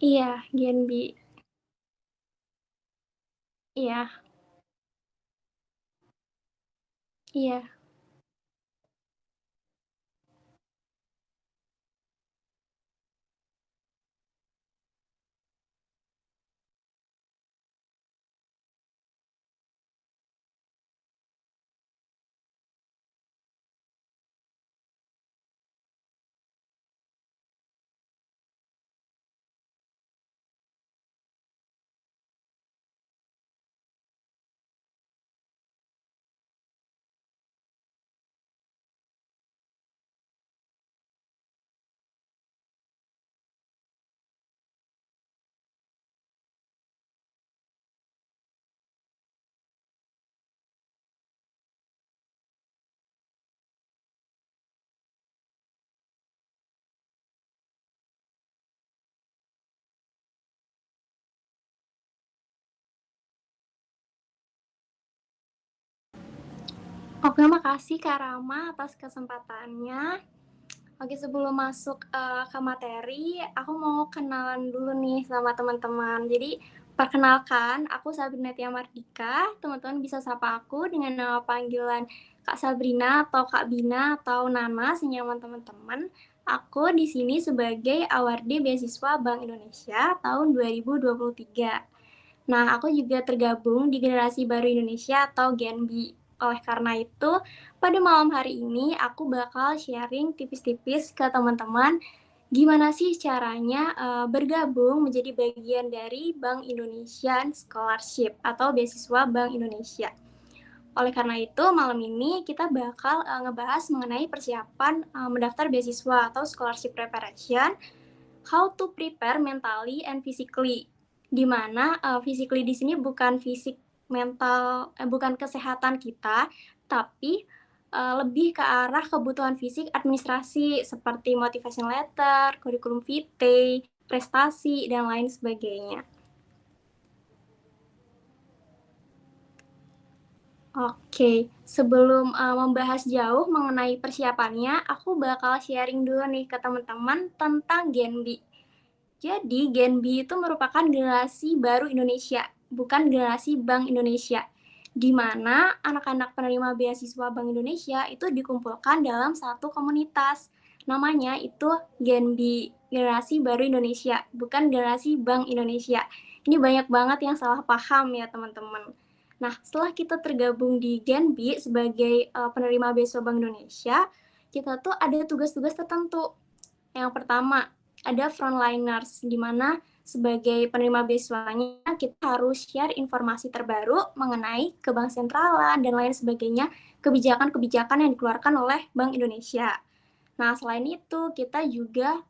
Iya, Genbi. Iya, iya. Oke, makasih Kak Rama atas kesempatannya. Oke, sebelum masuk, ke materi, aku mau kenalan dulu nih sama teman-teman. Jadi, perkenalkan, aku Sabrinatia Mardika, teman-teman bisa sapa aku dengan nama panggilan Kak Sabrina atau Kak Bina atau Nana, senyaman teman-teman. Aku di sini sebagai awardee beasiswa Bank Indonesia tahun 2023. Nah, aku juga tergabung di Generasi Baru Indonesia atau Genbi. Oleh karena itu, pada malam hari ini aku bakal sharing tipis-tipis ke teman-teman gimana sih caranya bergabung menjadi bagian dari Bank Indonesian Scholarship atau beasiswa Bank Indonesia. Oleh karena itu, malam ini kita bakal ngebahas mengenai persiapan mendaftar beasiswa atau scholarship preparation, how to prepare mentally and physically. Di mana physically di sini bukan fisik mental, bukan kesehatan kita, tapi lebih ke arah kebutuhan fisik administrasi seperti motivation letter, kurikulum vitae, prestasi, dan lain sebagainya. Oke, sebelum membahas jauh mengenai persiapannya, aku bakal sharing dulu nih ke teman-teman tentang Genbi. Jadi, Genbi itu merupakan generasi baru Indonesia, bukan generasi Bank Indonesia, di mana anak-anak penerima beasiswa Bank Indonesia itu dikumpulkan dalam satu komunitas. Namanya itu Genbi, Generasi Baru Indonesia, bukan generasi Bank Indonesia. Ini banyak banget yang salah paham ya teman-teman. Nah, setelah kita tergabung di Genbi sebagai penerima beasiswa Bank Indonesia, kita tuh ada tugas-tugas tertentu. Yang pertama, ada frontliners, di mana sebagai penerima beasiswanya kita harus share informasi terbaru mengenai ke bank sentralan dan lain sebagainya, kebijakan-kebijakan yang dikeluarkan oleh Bank Indonesia. Nah, selain itu kita juga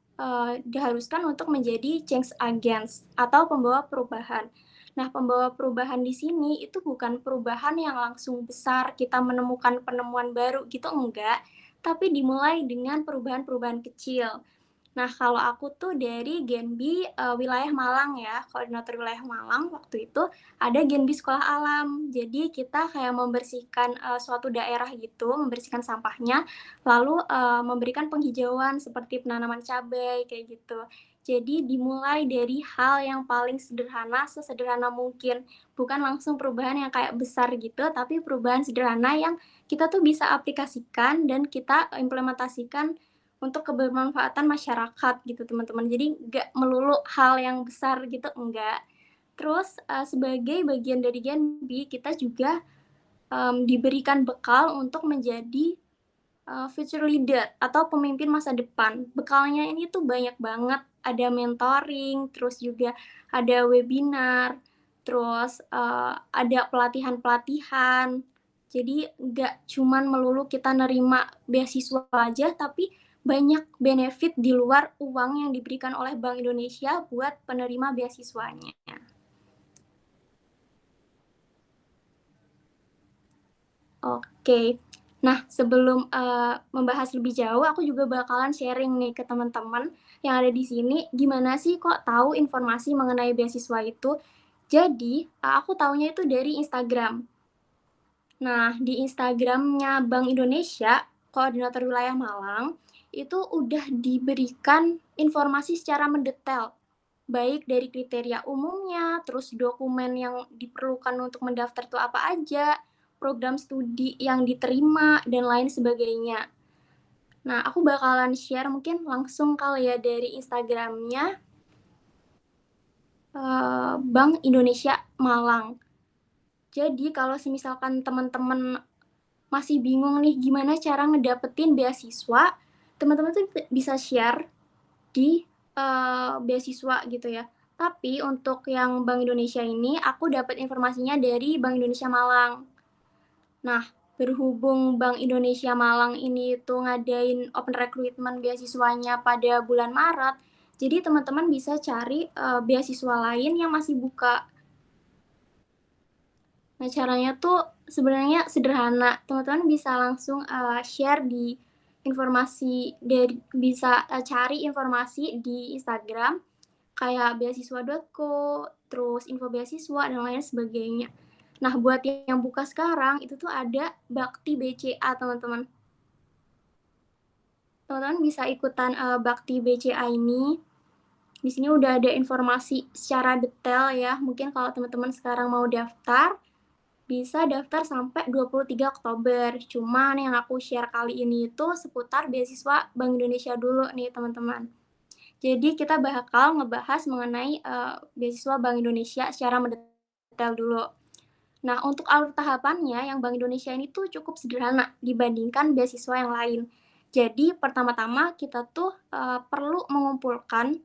diharuskan untuk menjadi change agents atau pembawa perubahan. Nah, pembawa perubahan di sini itu bukan perubahan yang langsung besar, kita menemukan penemuan baru gitu enggak, tapi dimulai dengan perubahan-perubahan kecil. Nah, kalau aku tuh dari Genbi wilayah Malang ya, koordinator wilayah Malang waktu itu ada Genbi Sekolah Alam. Jadi kita kayak membersihkan suatu daerah gitu, membersihkan sampahnya, lalu memberikan penghijauan seperti penanaman cabai kayak gitu. Jadi dimulai dari hal yang paling sederhana, sesederhana mungkin. Bukan langsung perubahan yang kayak besar gitu, tapi perubahan sederhana yang kita tuh bisa aplikasikan dan kita implementasikan untuk kebermanfaatan masyarakat gitu teman-teman. Jadi nggak melulu hal yang besar gitu, enggak. Terus sebagai bagian dari Genbi, kita juga diberikan bekal untuk menjadi future leader atau pemimpin masa depan. Bekalnya ini tuh banyak banget, ada mentoring, terus juga ada webinar, terus ada pelatihan-pelatihan. Jadi nggak cuman melulu kita nerima beasiswa aja, tapi banyak benefit di luar uang yang diberikan oleh Bank Indonesia buat penerima beasiswanya. Oke. Nah, sebelum membahas lebih jauh, aku juga bakalan sharing nih ke teman-teman yang ada di sini, gimana sih kok tahu informasi mengenai beasiswa itu. Jadi, aku taunya itu dari Instagram. Nah, di Instagramnya Bank Indonesia, Koordinator Wilayah Malang, itu udah diberikan informasi secara mendetail baik dari kriteria umumnya, terus dokumen yang diperlukan untuk mendaftar tuh apa aja, program studi yang diterima, dan lain sebagainya. Nah, aku bakalan share mungkin langsung kali ya dari Instagramnya Bank Indonesia Malang. Jadi kalau semisalkan teman-teman masih bingung nih gimana cara ngedapetin beasiswa, teman-teman tuh bisa share di beasiswa gitu ya. Tapi untuk yang Bank Indonesia ini, aku dapat informasinya dari Bank Indonesia Malang. Nah, berhubung Bank Indonesia Malang ini tuh ngadain open recruitment beasiswanya pada bulan Maret, jadi teman-teman bisa cari beasiswa lain yang masih buka. Nah, caranya tuh sebenarnya sederhana. Teman-teman bisa langsung share di informasi dari bisa cari informasi di Instagram kayak beasiswa.co, terus info beasiswa dan lain sebagainya. Nah, buat yang buka sekarang itu tuh ada Bakti BCA, teman-teman. Teman-teman bisa ikutan Bakti BCA ini. Di sini udah ada informasi secara detail ya. Mungkin kalau teman-teman sekarang mau daftar, bisa daftar sampai 23 Oktober. Cuman yang aku share kali ini itu seputar beasiswa Bank Indonesia dulu nih, teman-teman. Jadi kita bakal ngebahas mengenai beasiswa Bank Indonesia secara mendetail dulu. Nah, untuk alur tahapannya yang Bank Indonesia ini tuh cukup sederhana dibandingkan beasiswa yang lain. Jadi pertama-tama kita tuh perlu mengumpulkan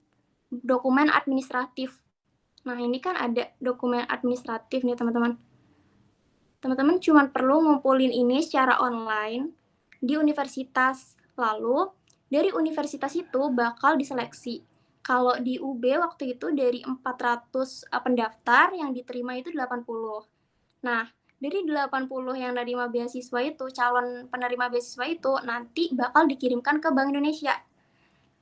dokumen administratif. Nah, ini kan ada dokumen administratif nih, teman-teman. Teman-teman cuma perlu ngumpulin ini secara online di universitas. Lalu, dari universitas itu bakal diseleksi. Kalau di UB waktu itu dari 400 pendaftar yang diterima itu 80. Nah, dari 80 yang nerima beasiswa itu, calon penerima beasiswa itu nanti bakal dikirimkan ke Bank Indonesia.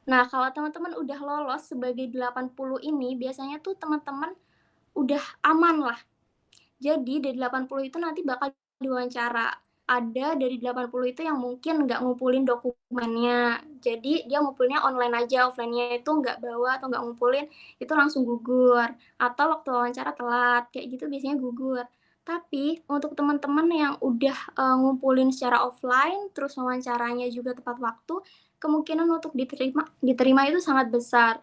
Nah, kalau teman-teman udah lolos sebagai 80 ini, biasanya tuh teman-teman udah aman lah. Jadi dari 80 itu nanti bakal diwawancara. Ada dari 80 itu yang mungkin nggak ngumpulin dokumennya. Jadi dia ngumpulinnya online aja, offline-nya itu nggak bawa atau nggak ngumpulin, itu langsung gugur. Atau waktu wawancara telat, kayak gitu biasanya gugur. Tapi untuk teman-teman yang udah ngumpulin secara offline, terus wawancaranya juga tepat waktu, kemungkinan untuk diterima itu sangat besar.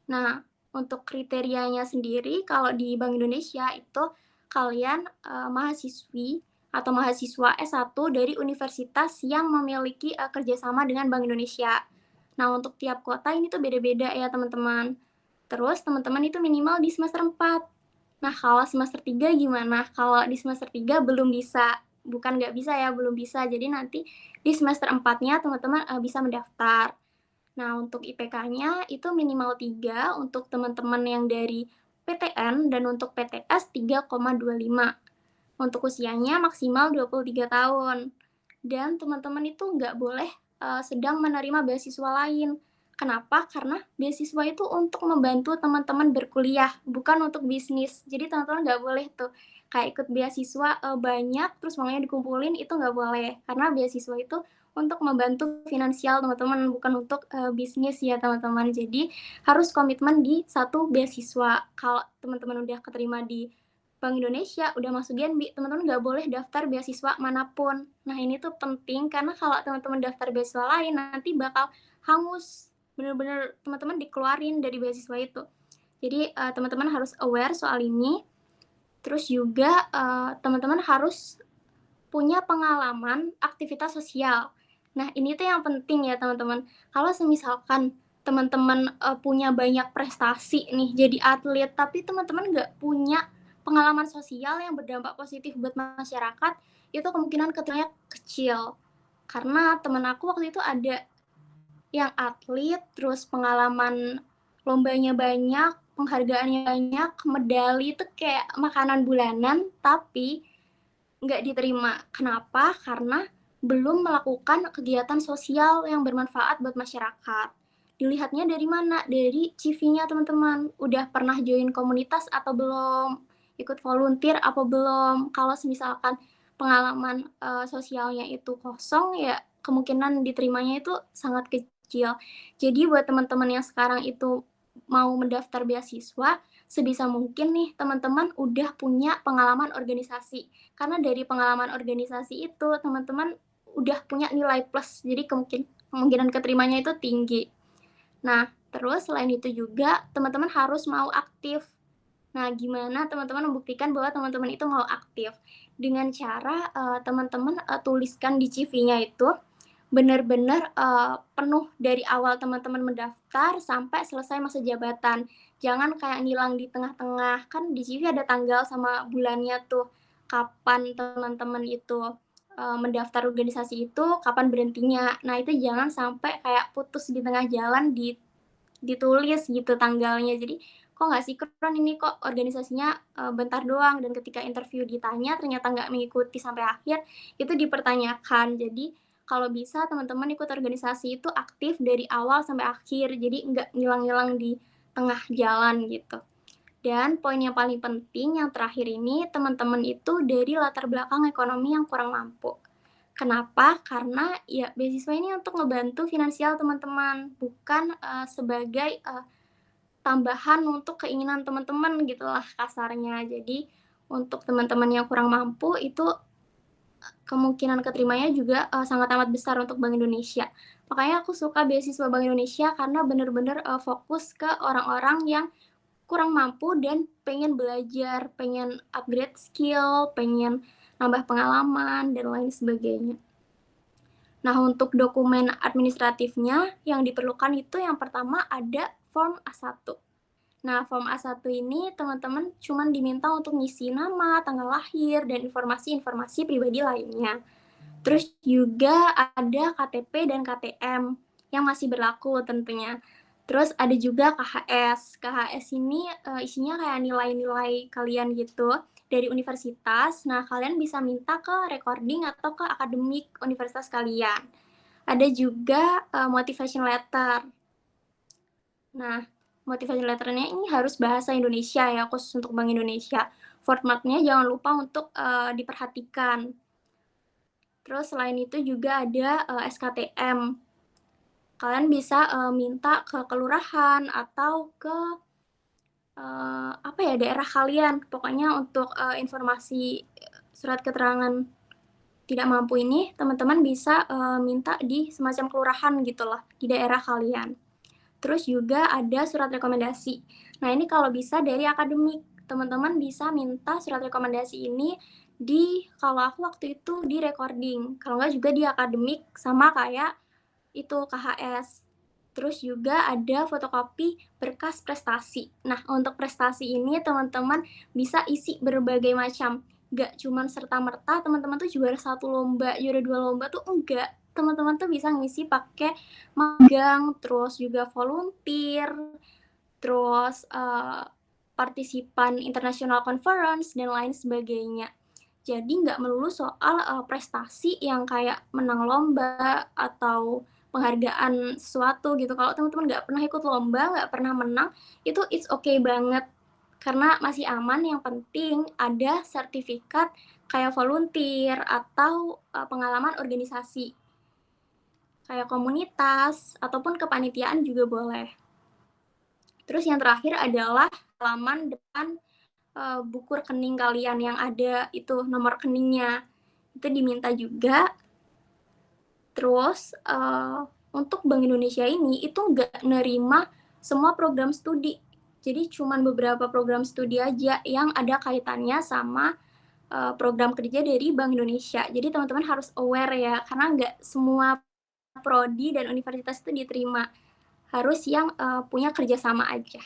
Nah, untuk kriterianya sendiri kalau di Bank Indonesia itu kalian mahasiswi atau mahasiswa S1 dari universitas yang memiliki kerjasama dengan Bank Indonesia. Nah, untuk tiap kota ini tuh beda-beda ya, teman-teman. Terus teman-teman itu minimal di semester 4. Nah, kalau semester 3 gimana? Kalau di semester 3 belum bisa, bukan nggak bisa ya, belum bisa. Jadi nanti di semester 4-nya teman-teman bisa mendaftar. Nah, untuk IPK-nya itu minimal 3 untuk teman-teman yang dari PTN dan untuk PTS 3,25. Untuk usianya maksimal 23 tahun. Dan teman-teman itu nggak boleh sedang menerima beasiswa lain. Kenapa? Karena beasiswa itu untuk membantu teman-teman berkuliah, bukan untuk bisnis. Jadi teman-teman nggak boleh tuh kayak ikut beasiswa banyak, terus uangnya dikumpulin, itu nggak boleh. Karena beasiswa itu untuk membantu finansial teman-teman, bukan untuk bisnis ya teman-teman. Jadi harus komitmen di satu beasiswa. Kalau teman-teman udah keterima di Bank Indonesia, udah masuk Genbi, teman-teman nggak boleh daftar beasiswa manapun. Nah, ini tuh penting karena kalau teman-teman daftar beasiswa lain nanti bakal hangus. Bener-bener teman-teman dikeluarin dari beasiswa itu. Jadi teman-teman harus aware soal ini. Terus juga teman-teman harus punya pengalaman aktivitas sosial. Nah, ini tuh yang penting ya teman-teman. Kalau semisalkan teman-teman punya banyak prestasi nih jadi atlet, tapi teman-teman nggak punya pengalaman sosial yang berdampak positif buat masyarakat, itu kemungkinan keterimanya kecil. Karena teman aku waktu itu ada yang atlet, terus pengalaman lombanya banyak, penghargaannya banyak, medali itu kayak makanan bulanan, tapi nggak diterima. Kenapa? Karena belum melakukan kegiatan sosial yang bermanfaat buat masyarakat. Dilihatnya dari mana? Dari CV-nya teman-teman. Udah pernah join komunitas atau belum? Ikut volunteer apa belum? Kalau misalkan pengalaman sosialnya itu kosong, ya kemungkinan diterimanya itu sangat kecil. Jadi buat teman-teman yang sekarang itu mau mendaftar beasiswa, sebisa mungkin nih teman-teman udah punya pengalaman organisasi. Karena dari pengalaman organisasi itu teman-teman udah punya nilai plus, jadi kemungkinan keterimanya itu tinggi. Nah, terus selain itu juga teman-teman harus mau aktif. Nah, gimana teman-teman membuktikan bahwa teman-teman itu mau aktif? Dengan cara teman-teman tuliskan di CV-nya itu benar-benar penuh dari awal teman-teman mendaftar sampai selesai masa jabatan. Jangan kayak ngilang di tengah-tengah, kan di CV ada tanggal sama bulannya tuh, kapan teman-teman itu mendaftar organisasi itu, kapan berhentinya. Nah, itu jangan sampai kayak putus di tengah jalan ditulis gitu tanggalnya. Jadi, kok nggak sinkron ini, kok organisasinya bentar doang, dan ketika interview ditanya ternyata nggak mengikuti sampai akhir, itu dipertanyakan. Jadi, kalau bisa teman-teman ikut organisasi itu aktif dari awal sampai akhir, jadi nggak ngilang-ngilang di tengah jalan gitu. Dan poin yang paling penting yang terakhir ini, teman-teman itu dari latar belakang ekonomi yang kurang mampu. Kenapa? Karena ya beasiswa ini untuk ngebantu finansial teman-teman, bukan sebagai tambahan untuk keinginan teman-teman gitulah kasarnya. Jadi untuk teman-teman yang kurang mampu itu kemungkinan keterimanya juga sangat amat besar untuk Bank Indonesia. Makanya aku suka beasiswa Bank Indonesia karena benar-benar fokus ke orang-orang yang kurang mampu dan pengen belajar, pengen upgrade skill, pengen nambah pengalaman, dan lain sebagainya. Nah, untuk dokumen administratifnya yang diperlukan itu yang pertama ada form A1. Nah, form A1 ini teman-teman cuma diminta untuk ngisi nama, tanggal lahir, dan informasi-informasi pribadi lainnya. Terus juga ada KTP dan KTM yang masih berlaku tentunya. Terus ada juga KHS. KHS ini isinya kayak nilai-nilai kalian gitu dari universitas. Nah, kalian bisa minta ke recording atau ke akademik universitas kalian. Ada juga motivation letter. Nah, motivation letternya ini harus bahasa Indonesia ya, khusus untuk Bank Indonesia. Formatnya jangan lupa untuk diperhatikan. Terus selain itu juga ada SKTM. Kalian bisa minta ke kelurahan atau ke apa ya, daerah kalian. Pokoknya untuk informasi surat keterangan tidak mampu ini, teman-teman bisa minta di semacam kelurahan gitulah di daerah kalian. Terus juga ada surat rekomendasi. Nah, ini kalau bisa dari akademik. Teman-teman bisa minta surat rekomendasi ini kalau aku waktu itu di recording. Kalau nggak juga di akademik sama kayak itu KHS. Terus juga ada fotokopi berkas prestasi. Nah, untuk prestasi ini teman-teman bisa isi berbagai macam. Nggak cuma serta-merta teman-teman tuh juara 1 lomba, juara 2 lomba tuh enggak. Teman-teman tuh bisa ngisi pakai magang, terus juga volunteer, terus partisipan international conference, dan lain sebagainya. Jadi nggak melulu soal prestasi yang kayak menang lomba atau penghargaan sesuatu gitu. Kalau teman-teman nggak pernah ikut lomba, nggak pernah menang, itu it's okay banget. Karena masih aman, yang penting ada sertifikat kayak volunteer atau pengalaman organisasi. Kayak komunitas ataupun kepanitiaan juga boleh. Terus yang terakhir adalah halaman depan buku rekening kalian yang ada itu nomor rekeningnya. Itu diminta juga. Terus untuk Bank Indonesia ini itu nggak nerima semua program studi. Jadi cuma beberapa program studi aja yang ada kaitannya sama program kerja dari Bank Indonesia. Jadi teman-teman harus aware ya, karena nggak semua prodi dan universitas itu diterima. Harus yang punya kerjasama aja.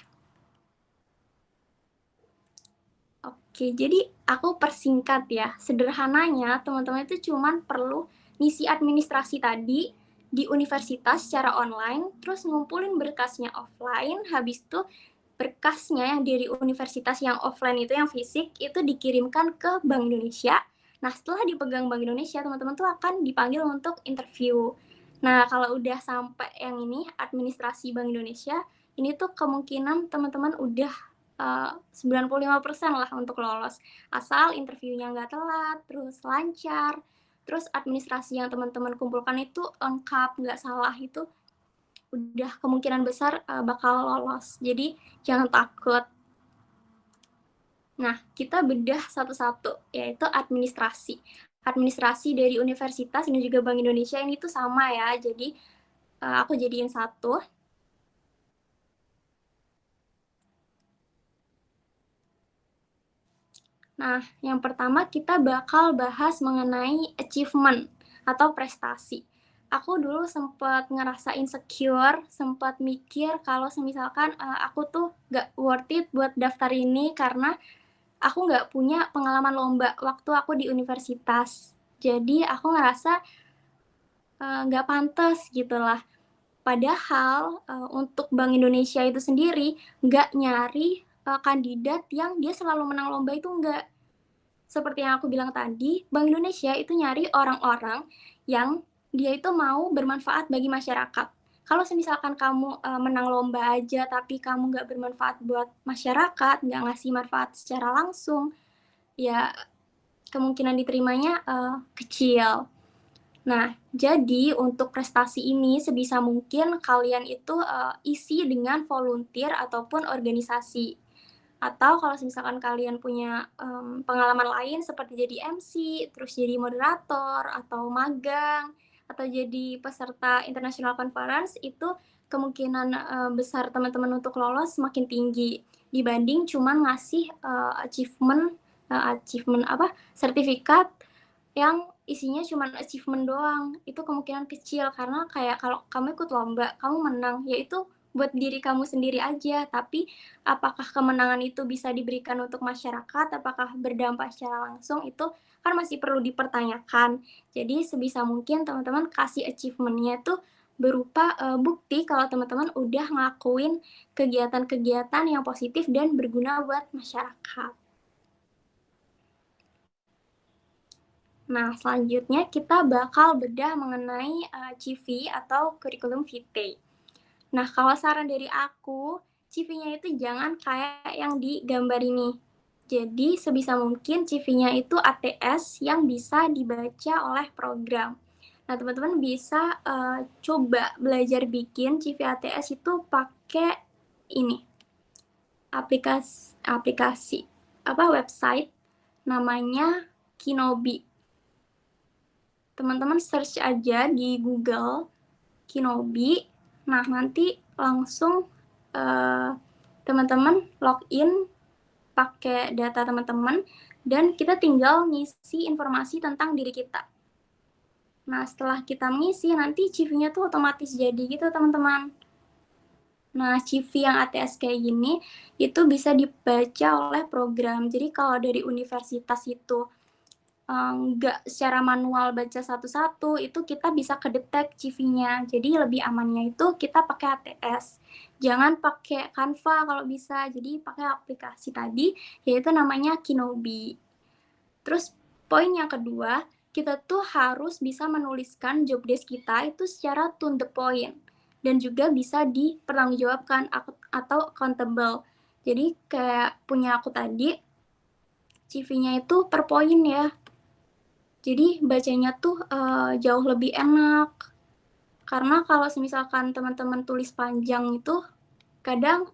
Oke, jadi aku persingkat ya. Sederhananya, teman-teman itu cuma perlu ngisi administrasi tadi di universitas secara online, terus ngumpulin berkasnya offline, habis itu berkasnya yang dari universitas yang offline itu, yang fisik, itu dikirimkan ke Bank Indonesia. Nah, setelah dipegang Bank Indonesia, teman-teman tuh akan dipanggil untuk interview. Nah, kalau udah sampai yang ini, administrasi Bank Indonesia, ini tuh kemungkinan teman-teman udah 95% lah untuk lolos. Asal interviewnya nggak telat, terus lancar, terus administrasi yang teman-teman kumpulkan itu lengkap, nggak salah, itu udah kemungkinan besar bakal lolos. Jadi jangan takut. Nah, kita bedah satu-satu, yaitu administrasi. Administrasi dari universitas dan juga Bank Indonesia ini tuh sama ya, jadi aku jadiin satu. Nah, yang pertama kita bakal bahas mengenai achievement atau prestasi. Aku dulu sempat ngerasa insecure, sempat mikir kalau misalkan aku tuh gak worth it buat daftar ini karena aku nggak punya pengalaman lomba waktu aku di universitas. Jadi aku ngerasa nggak pantas gitu lah. Padahal untuk Bank Indonesia itu sendiri nggak nyari kandidat yang dia selalu menang lomba itu enggak. Seperti yang aku bilang tadi, Bank Indonesia itu nyari orang-orang yang dia itu mau bermanfaat bagi masyarakat. Kalau misalkan kamu menang lomba aja tapi kamu nggak bermanfaat buat masyarakat, nggak ngasih manfaat secara langsung, ya kemungkinan diterimanya kecil. Nah, jadi untuk prestasi ini sebisa mungkin kalian itu isi dengan volunteer ataupun organisasi. Atau kalau misalkan kalian punya pengalaman lain seperti jadi MC, terus jadi moderator, atau magang, atau jadi peserta international conference, itu kemungkinan besar teman-teman untuk lolos semakin tinggi dibanding cuman ngasih achievement apa sertifikat yang isinya cuma achievement doang. Itu kemungkinan kecil karena kayak kalau kamu ikut lomba, kamu menang, ya itu buat diri kamu sendiri aja. Tapi apakah kemenangan itu bisa diberikan untuk masyarakat, apakah berdampak secara langsung, itu kan masih perlu dipertanyakan. Jadi sebisa mungkin teman-teman kasih achievement-nya tuh berupa bukti kalau teman-teman udah ngelakuin kegiatan-kegiatan yang positif dan berguna buat masyarakat. Nah, selanjutnya kita bakal bedah mengenai CV atau kurikulum vitae. Nah, kalau saran dari aku, CV-nya itu jangan kayak yang di gambar ini. Jadi, sebisa mungkin CV-nya itu ATS yang bisa dibaca oleh program. Nah, teman-teman bisa coba belajar bikin CV ATS itu pakai ini, aplikasi website namanya Kinobi. Teman-teman search aja di Google Kinobi. Nah, nanti langsung teman-teman login pakai data teman-teman dan kita tinggal ngisi informasi tentang diri kita. Nah, setelah kita mengisi, nanti CV-nya tuh otomatis jadi gitu, teman-teman. Nah, CV yang ATS kayak gini, itu bisa dibaca oleh program. Jadi, kalau dari universitas itu nggak secara manual baca satu-satu, itu kita bisa kedetek CV-nya. Jadi lebih amannya itu kita pakai ATS. Jangan pakai Canva kalau bisa, jadi pakai aplikasi tadi, yaitu namanya Kinobi. Terus poin yang kedua, kita tuh harus bisa menuliskan job desk kita itu secara to the point. Dan juga bisa dipertanggungjawabkan atau accountable. Jadi kayak punya aku tadi, CV-nya itu per poin ya. Jadi bacanya tuh jauh lebih enak. Karena kalau misalkan teman-teman tulis panjang itu, kadang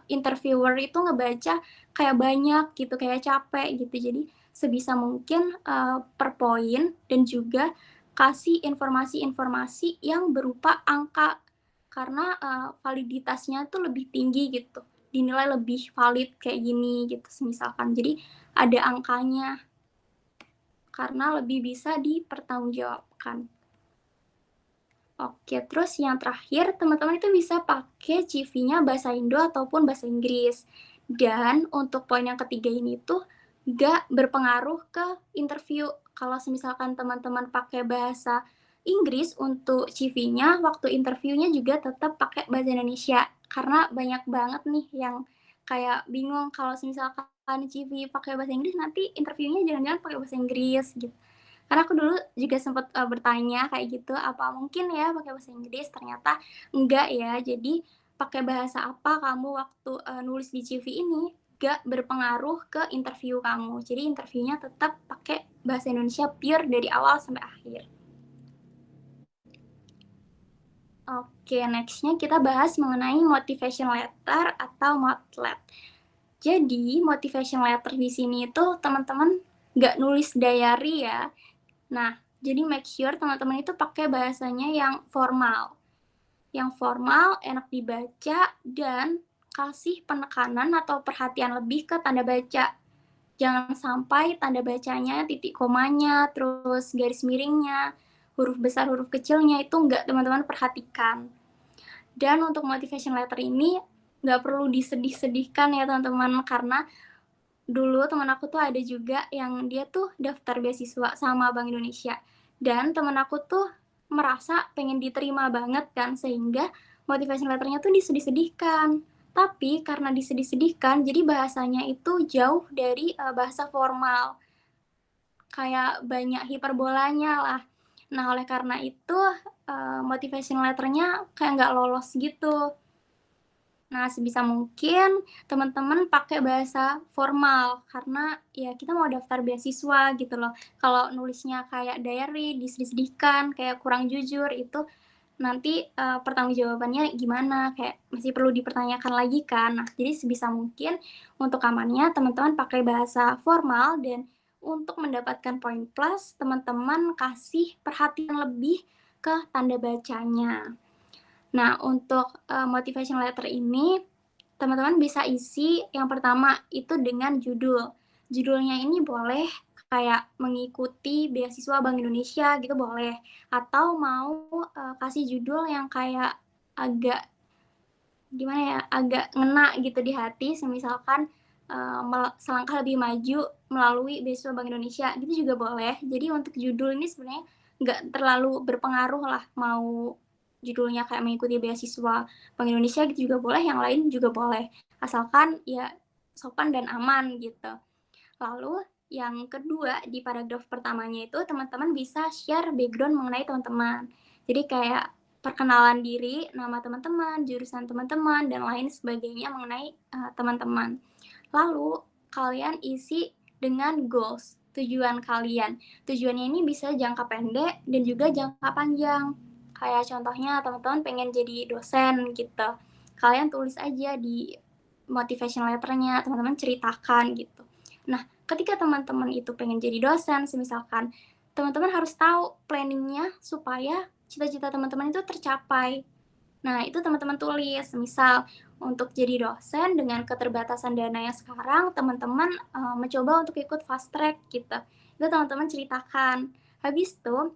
interviewer itu ngebaca kayak banyak gitu, kayak capek gitu. Jadi sebisa mungkin per poin dan juga kasih informasi-informasi yang berupa angka. Karena validitasnya tuh lebih tinggi gitu. Dinilai lebih valid kayak gini gitu misalkan. Jadi ada angkanya karena lebih bisa dipertanggungjawabkan. Oke, terus yang terakhir, teman-teman itu bisa pakai CV-nya bahasa Indo ataupun bahasa Inggris. Dan untuk poin yang ketiga ini tuh nggak berpengaruh ke interview. Kalau misalkan teman-teman pakai bahasa Inggris untuk CV-nya, waktu interviewnya juga tetap pakai bahasa Indonesia. Karena banyak banget nih yang kayak bingung kalau misalkan CV pakai bahasa Inggris, nanti interviewnya jangan-jangan pakai bahasa Inggris gitu. Karena aku dulu juga sempat bertanya kayak gitu, apa mungkin ya pakai bahasa Inggris? Ternyata enggak ya. Jadi pakai bahasa apa kamu waktu nulis di CV ini gak berpengaruh ke interview kamu. Jadi interviewnya tetap pakai bahasa Indonesia pure dari awal sampai akhir. Oke, next-nya kita bahas mengenai motivation letter atau motlet. Jadi, motivation letter di sini itu teman-teman nggak nulis diary ya. Nah, jadi make sure teman-teman itu pakai bahasanya yang formal. Yang formal, enak dibaca, dan kasih penekanan atau perhatian lebih ke tanda baca. Jangan sampai tanda bacanya, titik komanya, terus garis miringnya, huruf besar, huruf kecilnya itu nggak teman-teman perhatikan. Dan untuk motivation letter ini nggak perlu disedih-sedihkan ya teman-teman, karena dulu teman aku tuh ada juga yang dia tuh daftar beasiswa sama Bank Indonesia. Dan teman aku tuh merasa pengen diterima banget kan, sehingga motivation letternya tuh disedih-sedihkan. Tapi karena disedih-sedihkan, jadi bahasanya itu jauh dari bahasa formal. Kayak banyak hiperbolanya lah. Nah, oleh karena itu motivation letternya kayak nggak lolos gitu. Nah, sebisa mungkin teman-teman pakai bahasa formal karena ya kita mau daftar beasiswa gitu loh. Kalau nulisnya kayak diary, disedih-sedihkan, kayak kurang jujur itu nanti pertanggungjawabannya gimana, kayak masih perlu dipertanyakan lagi kan. Nah, jadi sebisa mungkin untuk amannya teman-teman pakai bahasa formal dan untuk mendapatkan poin plus, teman-teman kasih perhatian lebih ke tanda bacanya. Nah, untuk motivation letter ini, teman-teman bisa isi yang pertama itu dengan judul. Judulnya ini boleh kayak mengikuti beasiswa Bank Indonesia gitu boleh. Atau mau kasih judul yang kayak agak gimana ya, agak ngena gitu di hati, semisalkan selangkah lebih maju melalui beasiswa Bank Indonesia, gitu juga boleh. Jadi untuk judul ini sebenarnya nggak terlalu berpengaruh lah, mau judulnya kayak mengikuti beasiswa Bank Indonesia gitu juga boleh, yang lain juga boleh. Asalkan ya sopan dan aman gitu. Lalu yang kedua di paragraf pertamanya itu teman-teman bisa share background mengenai teman-teman. Jadi kayak perkenalan diri, nama teman-teman, jurusan teman-teman, dan lain sebagainya mengenai teman-teman. Lalu kalian isi dengan goals, tujuan kalian. Tujuannya ini bisa jangka pendek dan juga jangka panjang. Kayak contohnya teman-teman pengen jadi dosen gitu. Kalian tulis aja di motivation letternya, teman-teman ceritakan gitu. Nah, ketika teman-teman itu pengen jadi dosen, misalkan teman-teman harus tahu planningnya supaya cita-cita teman-teman itu tercapai. Nah, itu teman-teman tulis. Misal, untuk jadi dosen dengan keterbatasan dana yang sekarang, teman-teman mencoba untuk ikut fast track gitu. Itu teman-teman ceritakan. Habis itu,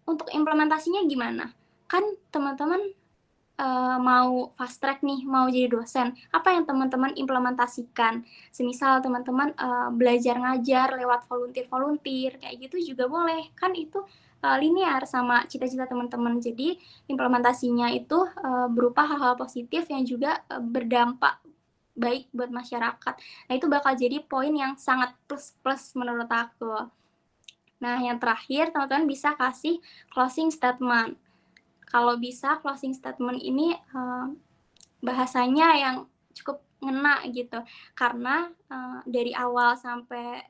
untuk implementasinya gimana? Kan teman-teman mau fast track nih, mau jadi dosen, apa yang teman-teman implementasikan? Semisal teman-teman belajar ngajar lewat volunteer-volunteer, kayak gitu juga boleh. Kan itu linear sama cita-cita teman-teman. Jadi implementasinya itu berupa hal-hal positif yang juga berdampak baik buat masyarakat. Nah, itu bakal jadi poin yang sangat plus-plus menurut aku. Nah, yang terakhir, teman-teman bisa kasih closing statement. Kalau bisa closing statement ini bahasanya yang cukup ngena gitu, karena dari awal sampai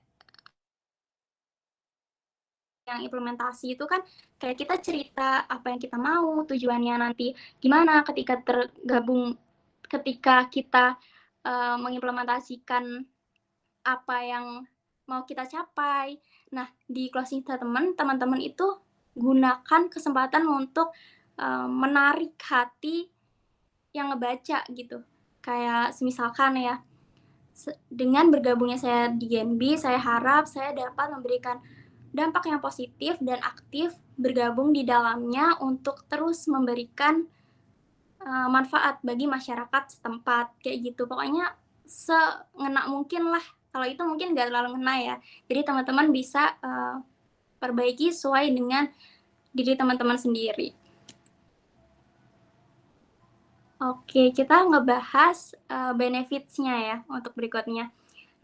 yang implementasi itu kan kayak kita cerita apa yang kita mau, tujuannya nanti gimana ketika tergabung, ketika kita mengimplementasikan apa yang mau kita capai. Nah, di closing statement teman-teman itu gunakan kesempatan untuk menarik hati yang ngebaca gitu. Kayak semisalkan ya, dengan bergabungnya saya di Genbi, saya harap saya dapat memberikan dampak yang positif dan aktif bergabung di dalamnya untuk terus memberikan manfaat bagi masyarakat setempat kayak gitu. Pokoknya sengena mungkin lah. Kalau itu mungkin nggak terlalu ngena ya. Jadi teman-teman bisa perbaiki sesuai dengan diri teman-teman sendiri. Oke, kita ngebahas benefits-nya ya untuk berikutnya.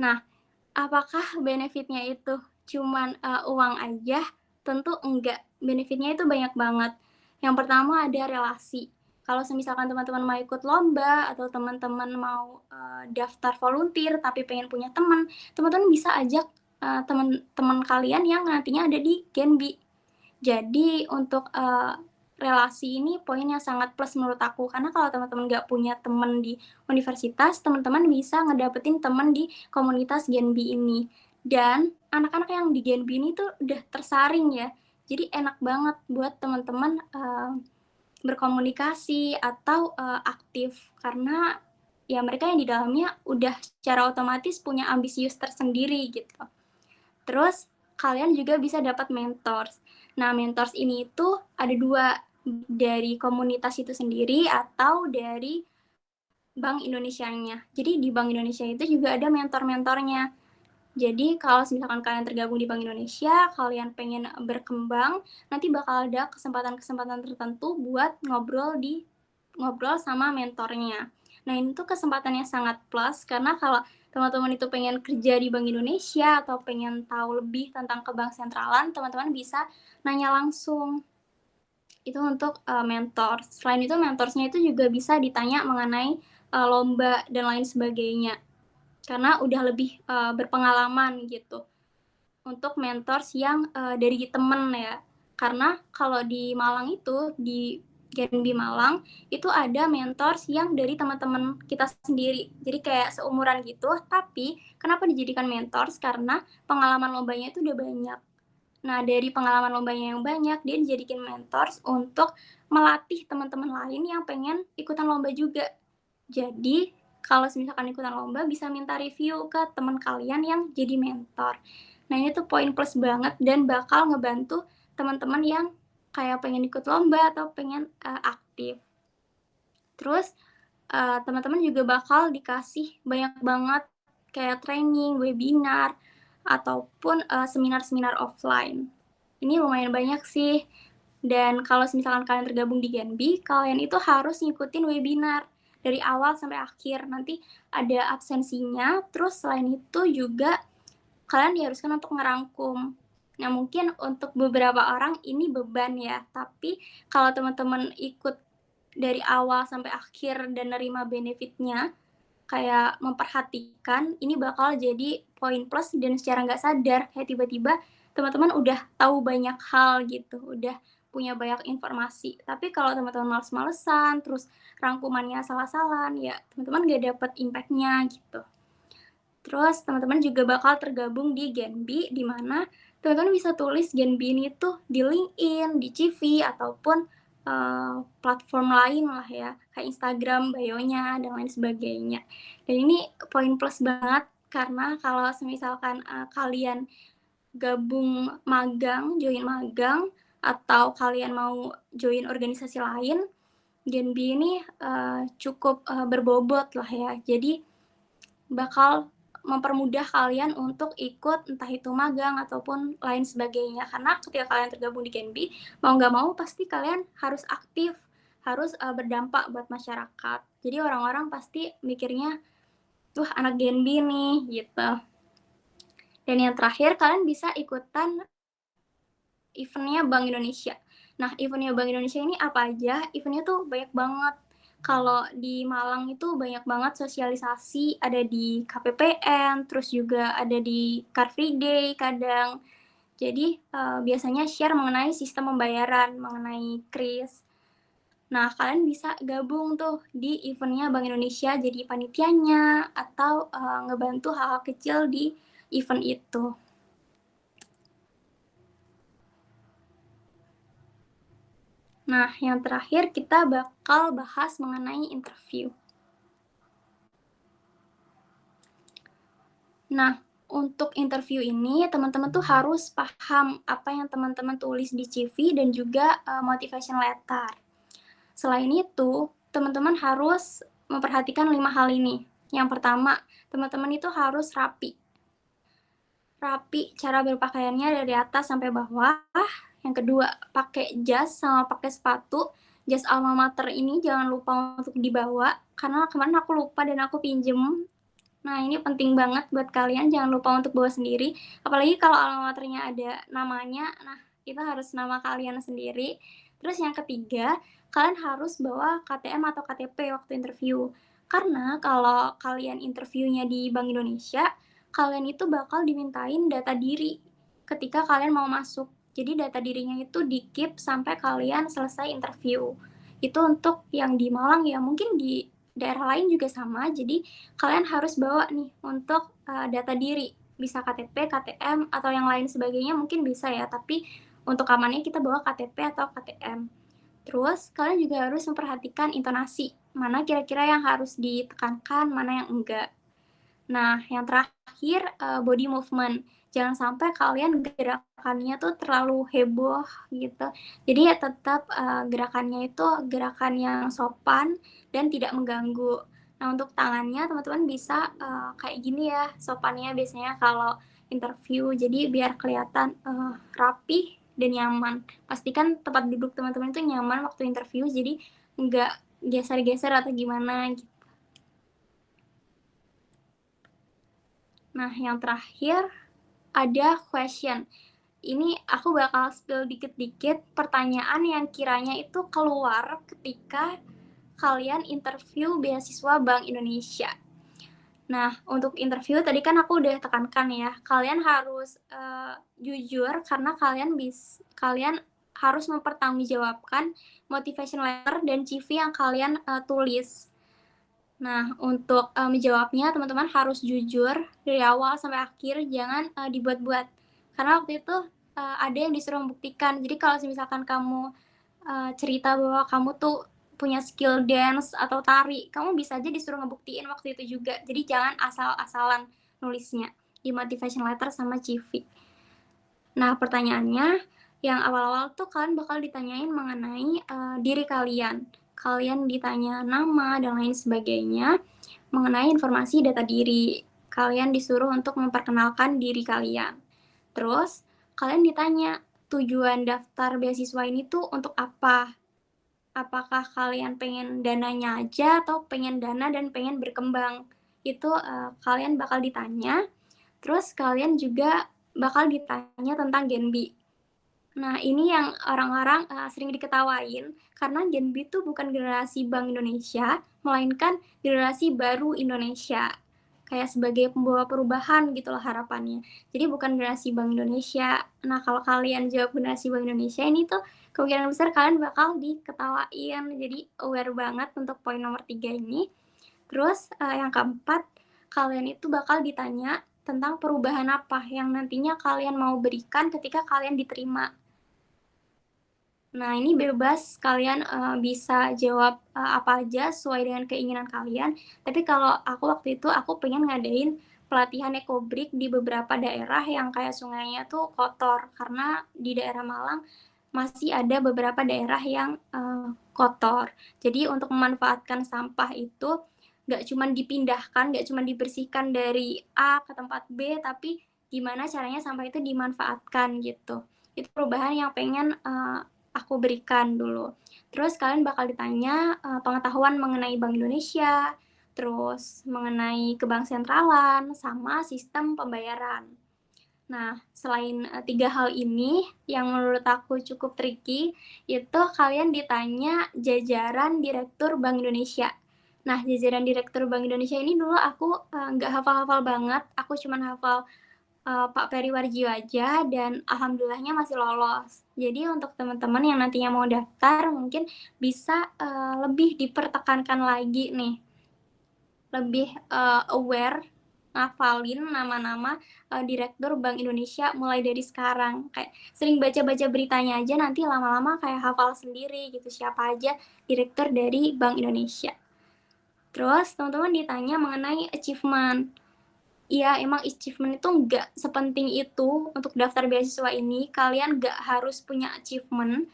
Nah, apakah benefit-nya itu cuman uang aja? Tentu enggak. Benefit-nya itu banyak banget. Yang pertama ada relasi. Kalau misalkan teman-teman mau ikut lomba atau teman-teman mau daftar volunteer tapi pengen punya teman, teman-teman bisa ajak teman-teman kalian yang nantinya ada di Genbi. Jadi untuk relasi ini poin yang sangat plus menurut aku, karena kalau teman-teman nggak punya teman di universitas, teman-teman bisa ngedapetin teman di komunitas Gen B ini. Dan anak-anak yang di Gen B ini tuh udah tersaring ya, jadi enak banget buat teman-teman berkomunikasi atau aktif, karena ya mereka yang di dalamnya udah secara otomatis punya ambisius tersendiri gitu. Terus kalian juga bisa dapat mentors. Nah, mentors ini itu ada dua, dari komunitas itu sendiri atau dari Bank Indonesianya. Jadi di Bank Indonesia itu juga ada mentor-mentornya. Jadi kalau misalkan kalian tergabung di Bank Indonesia, kalian pengen berkembang, nanti bakal ada kesempatan-kesempatan tertentu buat ngobrol sama mentornya. Nah, ini tuh kesempatannya sangat plus, karena kalau teman-teman itu pengen kerja di Bank Indonesia atau pengen tahu lebih tentang ke bank sentralan, teman-teman bisa nanya langsung. Itu untuk mentor. Selain itu, mentorsnya itu juga bisa ditanya mengenai lomba dan lain sebagainya, karena udah lebih berpengalaman gitu. Untuk mentors yang dari temen ya, karena kalau di Malang itu, di Genbi Malang itu ada mentors yang dari teman-teman kita sendiri, jadi kayak seumuran gitu, tapi kenapa dijadikan mentors, karena pengalaman lombanya itu udah banyak. Nah, dari pengalaman lombanya yang banyak, dia dijadikan mentors untuk melatih teman-teman lain yang pengen ikutan lomba juga. Jadi, kalau misalkan ikutan lomba, bisa minta review ke teman kalian yang jadi mentor. Nah, ini tuh poin plus banget dan bakal ngebantu teman-teman yang kayak pengen ikut lomba atau pengen aktif. Terus, teman-teman juga bakal dikasih banyak banget kayak training, webinar, ataupun seminar-seminar offline. Ini lumayan banyak sih. Dan kalau misalkan kalian tergabung di Genbi, kalian itu harus ngikutin webinar dari awal sampai akhir. Nanti ada absensinya, terus selain itu juga kalian diharuskan untuk ngerangkum. Nah, mungkin untuk beberapa orang ini beban ya, tapi kalau teman-teman ikut dari awal sampai akhir dan nerima benefitnya, kayak memperhatikan, ini bakal jadi poin plus dan secara nggak sadar, kayak tiba-tiba teman-teman udah tahu banyak hal gitu, udah punya banyak informasi. Tapi kalau teman-teman males-malesan, terus rangkumannya salah-salah, ya teman-teman nggak dapet impact-nya gitu. Terus teman-teman juga bakal tergabung di Genbi, di mana teman-teman bisa tulis Genbi ini tuh di LinkedIn, di CV, ataupun platform lain lah ya, kayak Instagram, bio-nya, dan lain sebagainya. Dan ini poin plus banget, karena kalau misalkan kalian gabung magang, join magang, atau kalian mau join organisasi lain, Genbi ini cukup berbobot lah ya. Jadi bakal mempermudah kalian untuk ikut entah itu magang ataupun lain sebagainya, karena ketika kalian tergabung di Genbi, mau nggak mau pasti kalian harus aktif, harus berdampak buat masyarakat. Jadi orang-orang pasti mikirnya, wah anak Genbi nih gitu. Dan yang terakhir, kalian bisa ikutan eventnya Bank Indonesia. Nah, eventnya Bank Indonesia ini apa aja? Eventnya tuh banyak banget. Kalau di Malang itu banyak banget sosialisasi, ada di KPPN, terus juga ada di Car Free Day kadang. Jadi biasanya share mengenai sistem pembayaran, mengenai KRIS. Nah, kalian bisa gabung tuh di eventnya Bank Indonesia jadi panitianya atau ngebantu hal-hal kecil di event itu. Nah, yang terakhir kita bakal bahas mengenai interview. Nah, untuk interview ini teman-teman tuh harus paham apa yang teman-teman tulis di CV dan juga motivation letter. Selain itu, teman-teman harus memperhatikan 5 hal ini. Yang pertama, teman-teman itu harus rapi. Rapi cara berpakaiannya dari atas sampai bawah. Yang kedua, pakai jas sama pakai sepatu. Jas alma mater ini jangan lupa untuk dibawa, karena kemarin aku lupa dan aku pinjem. Nah, ini penting banget buat kalian, jangan lupa untuk bawa sendiri. Apalagi kalau alma maternya ada namanya, nah itu harus nama kalian sendiri. Terus yang ketiga, kalian harus bawa KTM atau KTP waktu interview. Karena kalau kalian interviewnya di Bank Indonesia, kalian itu bakal dimintain data diri ketika kalian mau masuk. Jadi data dirinya itu di-keep sampai kalian selesai interview. Itu untuk yang di Malang ya, mungkin di daerah lain juga sama, jadi kalian harus bawa nih untuk data diri. Bisa KTP, KTM, atau yang lain sebagainya mungkin bisa ya, tapi untuk amannya kita bawa KTP atau KTM. Terus kalian juga harus memperhatikan intonasi, mana kira-kira yang harus ditekankan, mana yang enggak. Nah, yang terakhir body movement. Jangan sampai kalian gerakannya tuh terlalu heboh gitu. Jadi ya tetap gerakannya itu gerakan yang sopan dan tidak mengganggu. Nah, untuk tangannya teman-teman bisa kayak gini ya sopannya biasanya kalau interview. Jadi biar kelihatan rapih dan nyaman. Pastikan tempat duduk teman-teman itu nyaman waktu interview, jadi nggak geser-geser atau gimana gitu. Nah, yang terakhir ada question. Ini aku bakal spill dikit-dikit pertanyaan yang kiranya itu keluar ketika kalian interview beasiswa Bank Indonesia. Nah, untuk interview tadi kan aku udah tekankan ya, kalian harus jujur karena kalian harus mempertanggungjawabkan motivation letter dan CV yang kalian tulis. Nah, untuk menjawabnya teman-teman harus jujur dari awal sampai akhir, jangan dibuat-buat. Karena waktu itu ada yang disuruh membuktikan. Jadi kalau misalkan kamu cerita bahwa kamu tuh punya skill dance atau tari, kamu bisa aja disuruh ngebuktiin waktu itu juga. Jadi jangan asal-asalan nulisnya di motivation letter sama CV. Nah, pertanyaannya yang awal-awal tuh kalian bakal ditanyain mengenai diri kalian. Kalian ditanya nama dan lain sebagainya mengenai informasi data diri. Kalian disuruh untuk memperkenalkan diri kalian. Terus, kalian ditanya tujuan daftar beasiswa ini tuh untuk apa? Apakah kalian pengen dananya aja atau pengen dana dan pengen berkembang? Itu kalian bakal ditanya. Terus kalian juga bakal ditanya tentang Genbi. Nah, ini yang orang-orang sering diketawain karena Genbi itu bukan generasi Bank Indonesia, melainkan generasi baru Indonesia. Kayak sebagai pembawa perubahan gitu loh harapannya. Jadi bukan generasi Bank Indonesia. Nah, kalau kalian jawab generasi Bank Indonesia ini tuh kemungkinan besar kalian bakal diketawain. Jadi aware banget untuk poin nomor 3 ini. Terus yang keempat, kalian itu bakal ditanya tentang perubahan apa yang nantinya kalian mau berikan ketika kalian diterima. Nah, ini bebas kalian bisa jawab apa aja sesuai dengan keinginan kalian. Tapi kalau aku waktu itu aku pengen ngadain pelatihan ekobrik di beberapa daerah yang kayak sungainya tuh kotor karena di daerah Malang masih ada beberapa daerah yang kotor. Jadi untuk memanfaatkan sampah itu nggak cuma dipindahkan, nggak cuma dibersihkan dari A ke tempat B, tapi gimana caranya sampah itu dimanfaatkan gitu. Itu perubahan yang pengen aku berikan dulu. Terus kalian bakal ditanya pengetahuan mengenai Bank Indonesia, terus mengenai kebank sentralan, sama sistem pembayaran. Nah, selain 3 hal ini yang menurut aku cukup tricky, itu kalian ditanya jajaran Direktur Bank Indonesia. Nah, jajaran Direktur Bank Indonesia ini dulu aku nggak hafal-hafal banget, aku cuman hafal Pak Peri Warjio aja dan alhamdulillahnya masih lolos. Jadi untuk teman-teman yang nantinya mau daftar mungkin bisa lebih dipertekankan lagi nih, lebih aware ngafalin nama-nama Direktur Bank Indonesia mulai dari sekarang. Kayak sering baca-baca beritanya aja nanti lama-lama kayak hafal sendiri gitu siapa aja direktur dari Bank Indonesia. Terus teman-teman ditanya mengenai achievement. Iya, emang achievement itu nggak sepenting itu untuk daftar beasiswa ini. Kalian nggak harus punya achievement,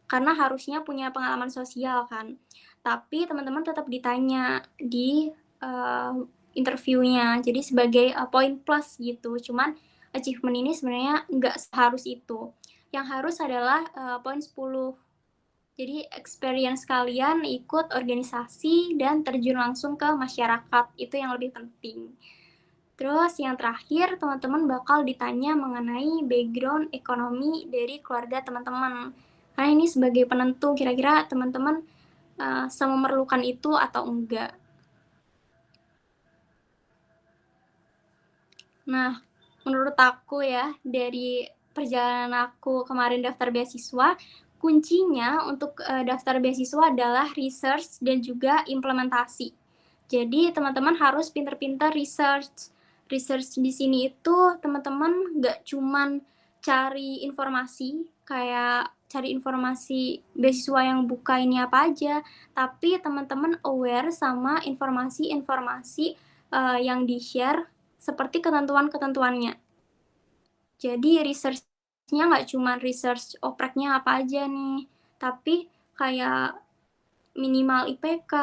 karena harusnya punya pengalaman sosial kan. Tapi teman-teman tetap ditanya di interviewnya, jadi sebagai poin plus gitu. Cuman achievement ini sebenarnya nggak seharus itu. Yang harus adalah poin 10. Jadi experience kalian ikut organisasi dan terjun langsung ke masyarakat, itu yang lebih penting. Terus yang terakhir, teman-teman bakal ditanya mengenai background ekonomi dari keluarga teman-teman. Karena ini sebagai penentu kira-kira teman-teman sememerlukan itu atau enggak. Nah, menurut aku ya, dari perjalanan aku kemarin daftar beasiswa, kuncinya untuk daftar beasiswa adalah research dan juga implementasi. Jadi teman-teman harus pinter-pinter research. Research di sini itu teman-teman nggak cuman cari informasi, kayak cari informasi beasiswa yang buka ini apa aja, tapi teman-teman aware sama informasi-informasi yang di-share seperti ketentuan-ketentuannya. Jadi research-nya nggak cuma research opreknya apa aja nih, tapi kayak minimal IPK,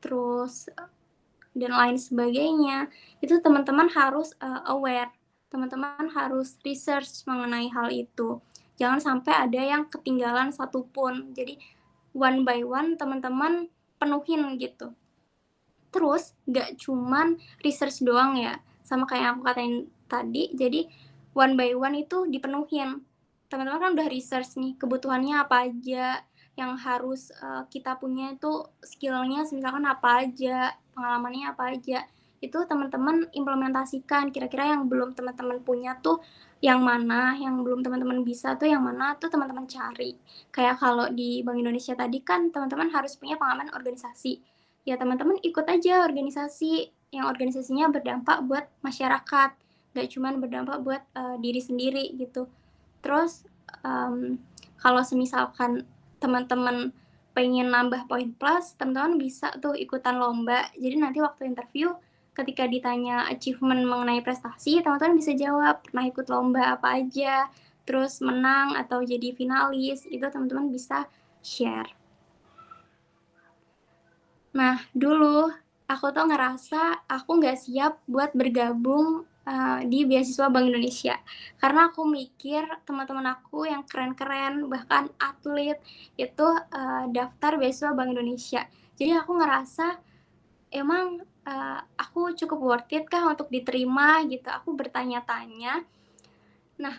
terus dan lain sebagainya. Itu teman-teman harus aware, teman-teman harus research mengenai hal itu. Jangan sampai ada yang ketinggalan satupun. Jadi one by one teman-teman penuhin gitu. Terus nggak cuman research doang ya, sama kayak yang aku katain tadi, jadi one by one itu dipenuhin. Teman-teman kan udah research nih, kebutuhannya apa aja, yang harus kita punya itu skillnya misalkan apa aja, pengalamannya apa aja. Itu teman-teman implementasikan, kira-kira yang belum teman-teman punya tuh yang mana, yang belum teman-teman bisa tuh yang mana tuh teman-teman cari. Kayak kalau di Bank Indonesia tadi kan teman-teman harus punya pengalaman organisasi, ya teman-teman ikut aja organisasi yang organisasinya berdampak buat masyarakat, nggak cuma berdampak buat diri sendiri gitu. Terus kalau semisalkan teman-teman pengen nambah poin plus, teman-teman bisa tuh ikutan lomba. Jadi nanti waktu interview ketika ditanya achievement mengenai prestasi, teman-teman bisa jawab pernah ikut lomba apa aja, terus menang atau jadi finalis, itu teman-teman bisa share. Nah, dulu aku tuh ngerasa aku nggak siap buat bergabung di beasiswa Bank Indonesia. Karena aku mikir teman-teman aku yang keren-keren, bahkan atlet, itu daftar beasiswa Bank Indonesia. Jadi aku ngerasa, emang aku cukup worth it kah untuk diterima gitu. Aku bertanya-tanya. Nah,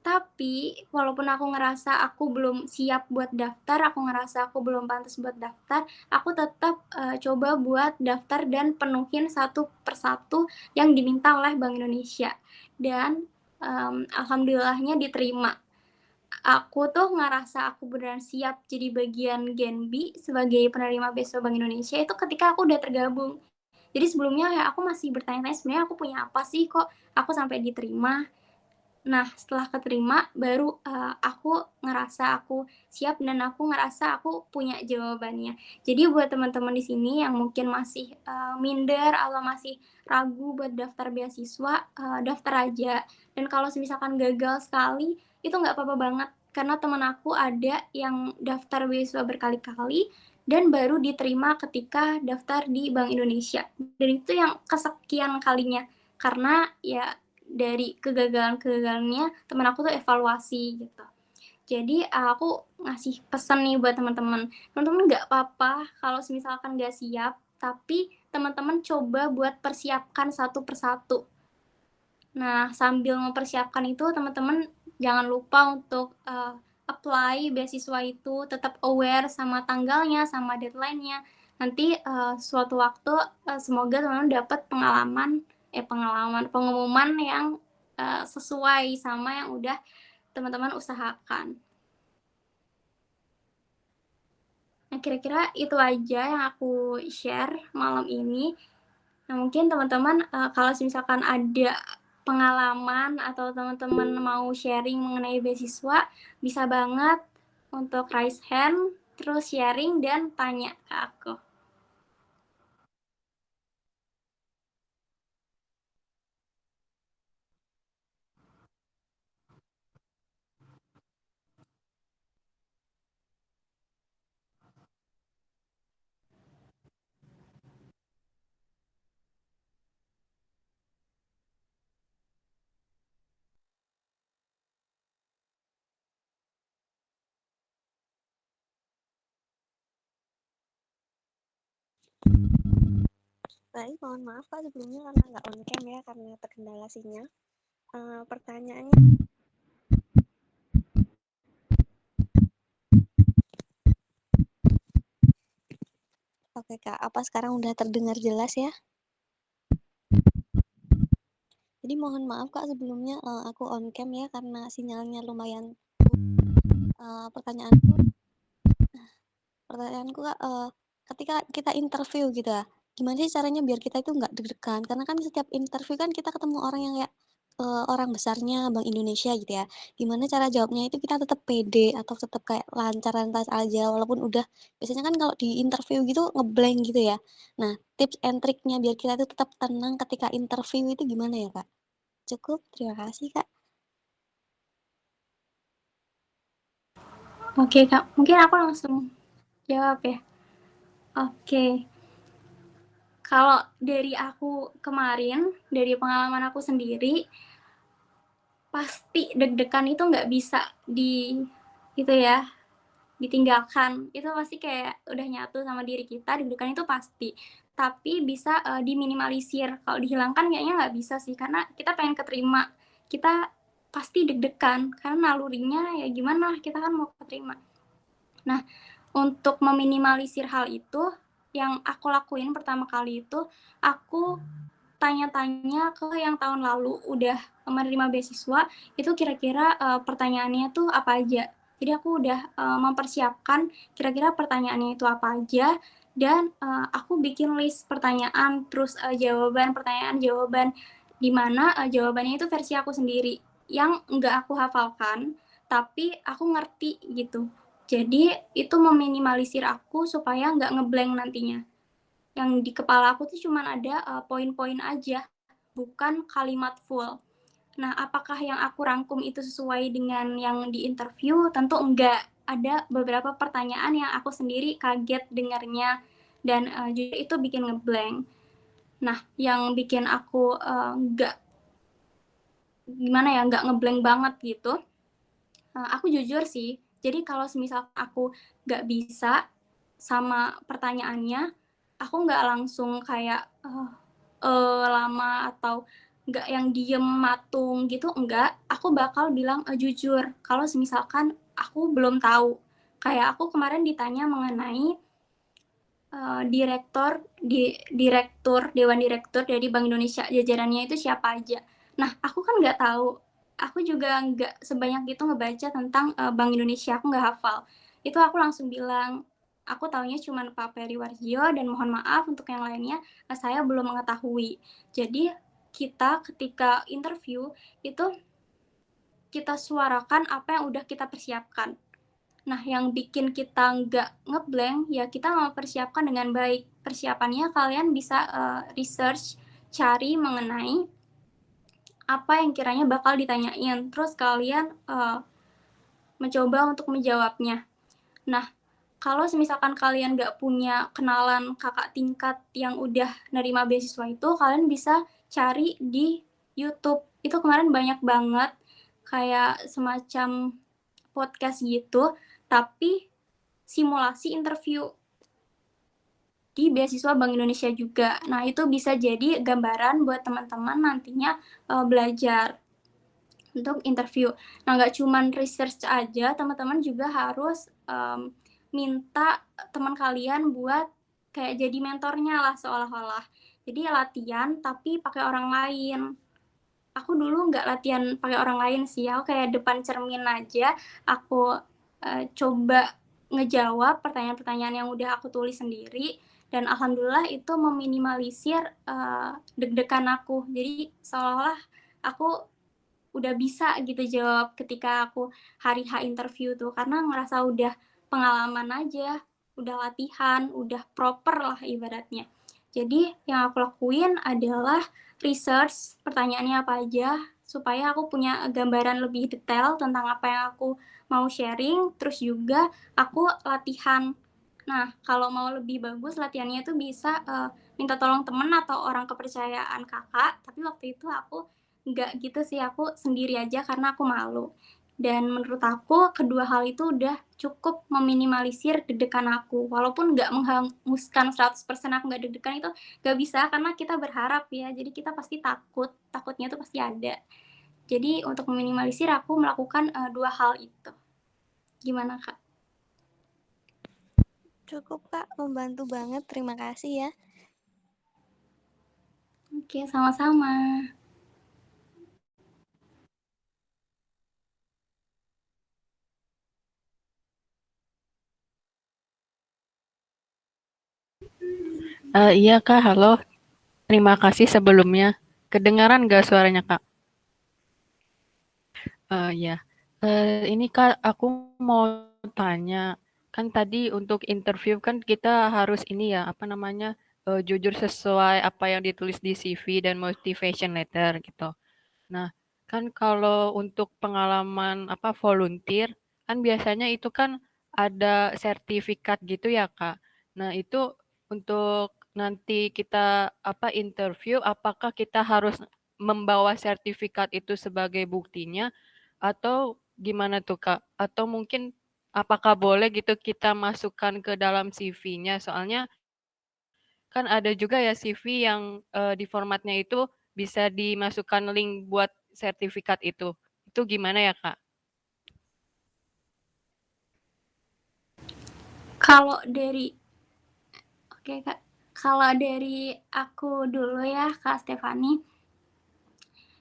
tapi walaupun aku ngerasa aku belum siap buat daftar, aku ngerasa aku belum pantas buat daftar, aku tetap coba buat daftar dan penuhin satu persatu yang diminta oleh Bank Indonesia. Dan alhamdulillahnya diterima. Aku tuh ngerasa aku beneran siap jadi bagian Genbi sebagai penerima beasiswa Bank Indonesia itu ketika aku udah tergabung. Jadi sebelumnya ya aku masih bertanya-tanya sebenarnya aku punya apa sih kok aku sampai diterima. Nah, setelah keterima baru aku ngerasa aku siap dan aku ngerasa aku punya jawabannya. Jadi buat teman-teman di sini yang mungkin masih minder atau masih ragu buat daftar beasiswa, daftar aja. Dan kalau misalkan gagal sekali, itu nggak apa-apa banget. Karena teman aku ada yang daftar beasiswa berkali-kali dan baru diterima ketika daftar di Bank Indonesia. Dan itu yang kesekian kalinya. Karena ya dari kegagalan-kegagalannya teman aku tuh evaluasi gitu. Jadi aku ngasih pesan nih buat teman-teman. Teman-teman nggak apa-apa kalau misalkan nggak siap, tapi teman-teman coba buat persiapkan satu persatu. Nah, sambil mempersiapkan itu teman-teman jangan lupa untuk apply beasiswa itu, tetap aware sama tanggalnya, sama deadline-nya. Nanti suatu waktu semoga teman-teman dapat pengumuman yang sesuai sama yang udah teman-teman usahakan. Nah, kira-kira itu aja yang aku share malam ini. Nah, mungkin teman-teman kalau misalkan ada pengalaman atau teman-teman mau sharing mengenai beasiswa, bisa banget untuk raise hand, terus sharing dan tanya ke aku. Baik, mohon maaf Kak sebelumnya karena nggak on cam ya karena terkendala sinyal. Pertanyaannya, oke Kak, apa sekarang udah terdengar jelas ya? Jadi mohon maaf Kak sebelumnya, aku on cam ya karena sinyalnya lumayan. Pertanyaanku pertanyaanku Kak, ketika kita interview gitu ya, gimana sih caranya biar kita itu nggak deg-degan? Karena kan setiap interview kan kita ketemu orang yang kayak, orang besarnya Bank Indonesia gitu ya. Gimana cara jawabnya itu kita tetap pede atau tetap kayak lancar-lancar aja walaupun udah biasanya kan kalau di interview gitu nge-blank gitu ya. Nah, tips and triknya biar kita itu tetap tenang ketika interview itu gimana ya, Kak? Cukup, terima kasih, Kak. Oke Kak, mungkin aku langsung jawab ya. Oke, kalau dari aku kemarin, dari pengalaman aku sendiri, pasti deg-degan itu nggak bisa gitu ya, ditinggalkan. Itu pasti kayak udah nyatu sama diri kita, deg-degan itu pasti. Tapi bisa diminimalisir. Kalau dihilangkan kayaknya nggak bisa sih, karena kita pengen keterima. Kita pasti deg-degan, karena nalurinya ya gimana, kita kan mau keterima. Nah, untuk meminimalisir hal itu, yang aku lakuin pertama kali itu, aku tanya-tanya ke yang tahun lalu udah menerima beasiswa, itu kira-kira pertanyaannya tuh apa aja. Jadi aku udah mempersiapkan kira-kira pertanyaannya itu apa aja, dan aku bikin list pertanyaan, terus jawaban pertanyaan-jawaban, di mana jawabannya itu versi aku sendiri, yang nggak aku hafalkan, tapi aku ngerti gitu. Jadi itu meminimalisir aku supaya nggak ngeblank nantinya. Yang di kepala aku tuh cuman ada poin-poin aja, bukan kalimat full. Nah, apakah yang aku rangkum itu sesuai dengan yang di interview? Tentu enggak. Ada beberapa pertanyaan yang aku sendiri kaget dengarnya, dan jujur itu bikin ngeblank. Nah, yang bikin aku nggak gimana ya, nggak ngeblank banget gitu, aku jujur sih. Jadi kalau semisal aku nggak bisa sama pertanyaannya, aku nggak langsung kayak lama atau nggak yang diem matung gitu, enggak. Aku bakal bilang jujur kalau semisalkan aku belum tahu. Kayak aku kemarin ditanya mengenai direktur Dewan Direktur dari Bank Indonesia, jajarannya itu siapa aja. Nah, aku kan nggak tahu. Aku juga nggak sebanyak itu ngebaca tentang Bank Indonesia, aku nggak hafal. Itu aku langsung bilang, aku taunya cuma Pak Peri Warjio, dan mohon maaf untuk yang lainnya, saya belum mengetahui. Jadi kita ketika interview itu kita suarakan apa yang udah kita persiapkan. Nah, yang bikin kita nggak ngeblank, ya kita mempersiapkan dengan baik. Persiapannya kalian bisa research, cari mengenai apa yang kiranya bakal ditanyain. Terus kalian mencoba untuk menjawabnya. Nah, kalau misalkan kalian nggak punya kenalan kakak tingkat yang udah nerima beasiswa itu, kalian bisa cari di YouTube. Itu kemarin banyak banget kayak semacam podcast gitu, tapi simulasi interview di beasiswa Bank Indonesia juga. Nah, itu bisa jadi gambaran buat teman-teman nantinya belajar untuk interview. Nah, nggak cuman research aja, teman-teman juga harus minta teman kalian buat kayak jadi mentornya lah seolah-olah. Jadi latihan tapi pakai orang lain. Aku dulu nggak latihan pakai orang lain sih, aku kayak depan cermin aja, aku coba ngejawab pertanyaan-pertanyaan yang udah aku tulis sendiri, dan alhamdulillah itu meminimalisir deg-degan aku. Jadi seolah-olah aku udah bisa gitu jawab ketika aku hari H interview tuh, karena ngerasa udah pengalaman aja, udah latihan, udah proper lah ibaratnya. Jadi yang aku lakuin adalah research pertanyaannya apa aja, supaya aku punya gambaran lebih detail tentang apa yang aku mau sharing, terus juga aku latihan. Nah, kalau mau lebih bagus latihannya tuh bisa minta tolong temen atau orang kepercayaan kakak, tapi waktu itu aku nggak gitu sih, aku sendiri aja karena aku malu. Dan menurut aku kedua hal itu udah cukup meminimalisir deg-degan aku. Walaupun nggak menghanguskan 100% aku nggak deg-degan, itu nggak bisa karena kita berharap ya. Jadi kita pasti takut, takutnya itu pasti ada. Jadi untuk meminimalisir aku melakukan dua hal itu. Gimana Kak? Cukup Kak, membantu banget. Terima kasih ya. Oke, sama-sama. Iya Kak, halo. Terima kasih sebelumnya. Kedengaran nggak suaranya Kak? Ya. Ini Kak, aku mau tanya. Kan tadi untuk interview kan kita harus ini ya, apa namanya, jujur sesuai apa yang ditulis di CV dan motivation letter gitu. Nah, kan kalau untuk pengalaman apa volunteer, kan biasanya itu kan ada sertifikat gitu ya, Kak. Nah, itu untuk nanti kita apa interview, apakah kita harus membawa sertifikat itu sebagai buktinya atau gimana tuh, Kak? Atau mungkin apakah boleh gitu kita masukkan ke dalam CV-nya? Soalnya kan ada juga ya CV yang di formatnya itu bisa dimasukkan link buat sertifikat itu. Itu gimana ya, Kak? Kalau dari Oke, Kak. Kalau dari aku dulu ya, Kak Stefani,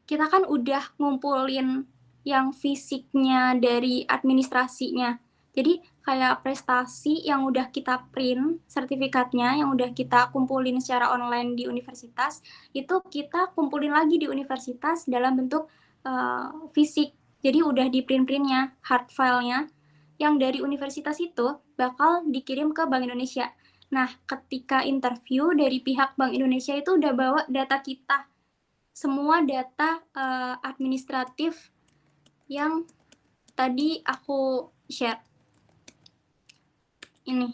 kita kan udah ngumpulin yang fisiknya dari administrasinya. Jadi kayak prestasi yang udah kita print, sertifikatnya yang udah kita kumpulin secara online di universitas, itu kita kumpulin lagi di universitas dalam bentuk fisik. Jadi udah di print-printnya, hard file-nya, yang dari universitas itu bakal dikirim ke Bank Indonesia. Nah, ketika interview dari pihak Bank Indonesia itu udah bawa data kita, semua data administratif yang tadi aku share. Ini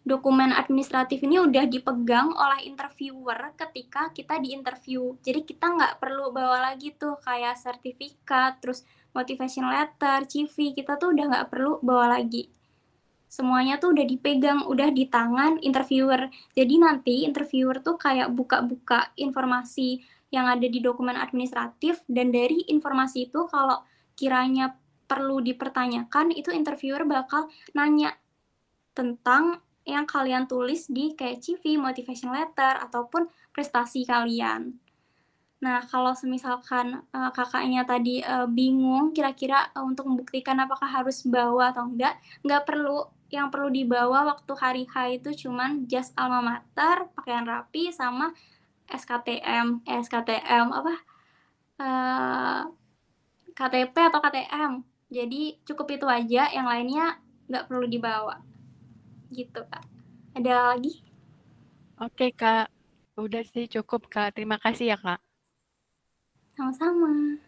dokumen administratif ini udah dipegang oleh interviewer ketika kita di interview. Jadi kita nggak perlu bawa lagi tuh kayak sertifikat, terus motivation letter, CV, kita tuh udah nggak perlu bawa lagi. Semuanya tuh udah dipegang, udah di tangan interviewer. Jadi nanti interviewer tuh kayak buka-buka informasi yang ada di dokumen administratif, dan dari informasi itu kalau kiranya perlu dipertanyakan, itu interviewer bakal nanya tentang yang kalian tulis di kayak CV, motivation letter, ataupun prestasi kalian. Nah, kalau semisalkan kakaknya tadi bingung kira-kira untuk membuktikan apakah harus bawa atau enggak perlu. Yang perlu dibawa waktu hari H itu cuman jas alma mater, pakaian rapi, sama SKTM apa? Uh, KTP atau KTM. Jadi cukup itu aja, yang lainnya nggak perlu dibawa. Gitu, Kak. Ada lagi? Oke, Kak. Udah sih cukup, Kak. Terima kasih ya, Kak. Sama-sama.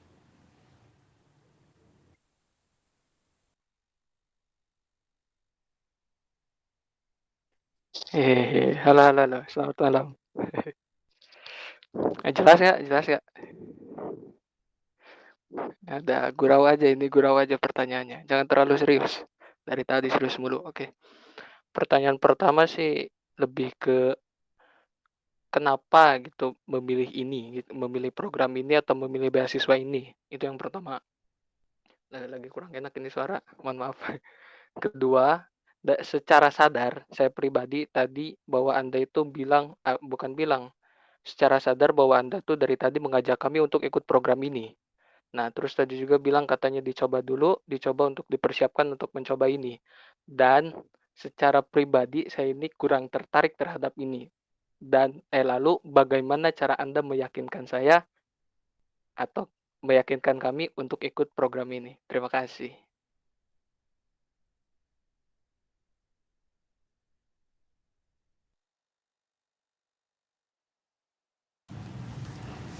Halo, halo, halo. Selamat malam. Jelas ya, jelas ya. Ada gurau aja ini, gurau aja pertanyaannya. Jangan terlalu serius. Dari tadi serius mulu. Oke. Pertanyaan pertama sih lebih ke kenapa gitu memilih ini, gitu, memilih program ini atau memilih beasiswa ini. Itu yang pertama. Lagi kurang enak ini suara, mohon maaf. Kedua, secara sadar saya pribadi tadi bahwa Anda itu bilang, bukan bilang, secara sadar bahwa Anda tuh dari tadi mengajak kami untuk ikut program ini. Nah, terus tadi juga bilang katanya dicoba dulu, dicoba untuk dipersiapkan untuk mencoba ini. Dan secara pribadi saya ini kurang tertarik terhadap ini. Dan lalu bagaimana cara Anda meyakinkan saya atau meyakinkan kami untuk ikut program ini? Terima kasih.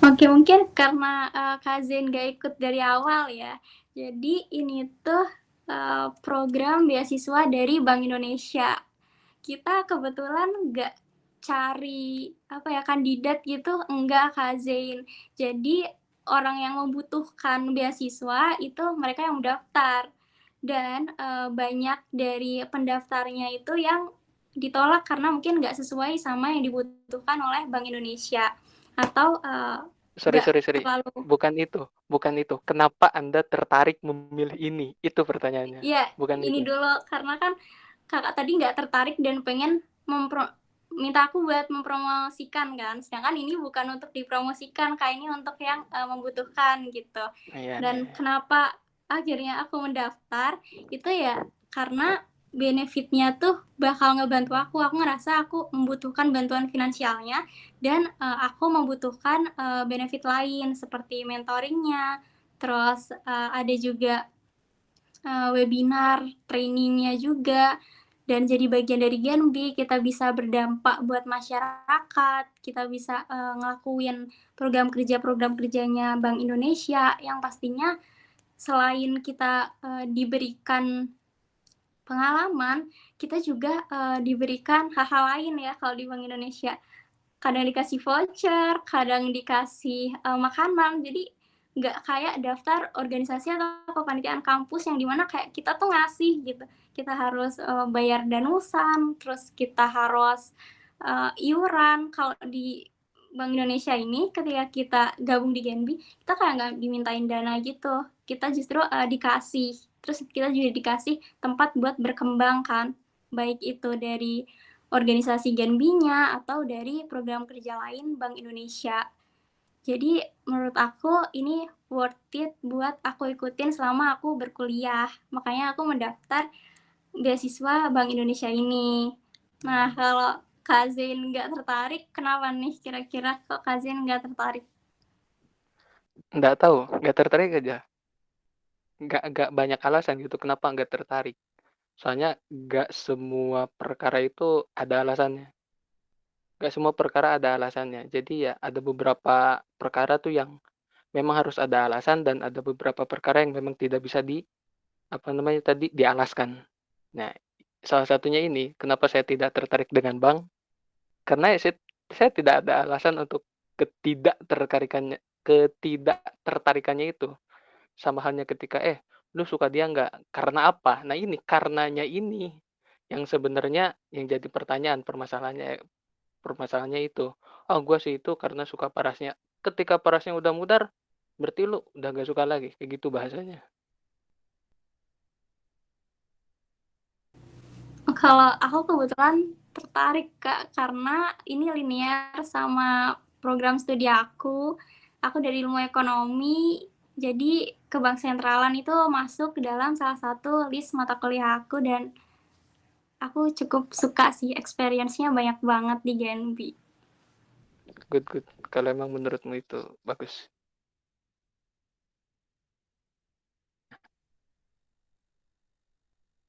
Oke, mungkin karena Kak Zain gak ikut dari awal ya. Jadi ini tuh program beasiswa dari Bank Indonesia. Kita kebetulan nggak cari apa ya kandidat gitu, enggak, Kak Zain. Jadi orang yang membutuhkan beasiswa itu mereka yang mendaftar, dan banyak dari pendaftarnya itu yang ditolak karena mungkin nggak sesuai sama yang dibutuhkan oleh Bank Indonesia, atau Sorry, nggak sorry, sorry. terlalu. Bukan itu, bukan itu. Kenapa Anda tertarik memilih ini? Itu pertanyaannya. Ya, Bukan ini itu. dulu karena kan kakak tadi nggak tertarik dan pengen minta aku buat mempromosikan kan, sedangkan ini bukan untuk dipromosikan, kayak ini untuk yang membutuhkan gitu. Iya, Dan nih. kenapa akhirnya aku mendaftar itu ya karena benefitnya tuh bakal ngebantu aku. Aku ngerasa aku membutuhkan bantuan finansialnya dan aku membutuhkan benefit lain seperti mentoringnya, terus ada juga webinar, trainingnya juga, dan jadi bagian dari Genbi kita bisa berdampak buat masyarakat, kita bisa ngelakuin program kerjanya Bank Indonesia yang pastinya selain kita diberikan pengalaman, kita juga diberikan hal-hal lain ya kalau di Bank Indonesia. Kadang dikasih voucher, kadang dikasih makanan, jadi nggak kayak daftar organisasi atau kepanitiaan kampus yang dimana kayak kita tuh ngasih gitu. Kita harus bayar danusan, terus kita harus iuran. Kalau di Bank Indonesia ini ketika kita gabung di Genbi, kita kayak nggak dimintain dana gitu. Kita justru dikasih. Terus kita juga dikasih tempat buat berkembang kan. Baik itu dari organisasi Genbi-nya atau dari program kerja lain Bank Indonesia. Jadi menurut aku ini worth it buat aku ikutin selama aku berkuliah. Makanya aku mendaftar beasiswa Bank Indonesia ini. Nah, kalau Kak Zain nggak tertarik, kenapa nih kira-kira kok Kak Zain nggak tertarik? Nggak tahu, nggak tertarik aja. Nggak banyak alasan gitu kenapa nggak tertarik. Soalnya nggak semua perkara itu ada alasannya. Nggak semua perkara ada alasannya. Jadi ya ada beberapa perkara tuh yang memang harus ada alasan dan ada beberapa perkara yang memang tidak bisa apa namanya tadi, dialaskan. Nah, salah satunya ini, kenapa saya tidak tertarik dengan bank, karena ya saya tidak ada alasan untuk ketidaktertarikannya itu. Sama halnya ketika, "Lu suka dia nggak? Karena apa?" Nah ini, karenanya ini yang sebenarnya yang jadi pertanyaan, permasalahannya itu. "Oh, gua sih itu karena suka parasnya." Ketika parasnya udah mudar, berarti lu udah nggak suka lagi, kayak gitu bahasanya. Kalau aku kebetulan tertarik Kak, karena ini linear sama program studi aku. Aku dari ilmu ekonomi, jadi ke bank sentralan itu masuk ke dalam salah satu list mata kuliah aku dan aku cukup suka sih experience-nya banyak banget di Genbi. Good good, kalau emang menurutmu itu bagus.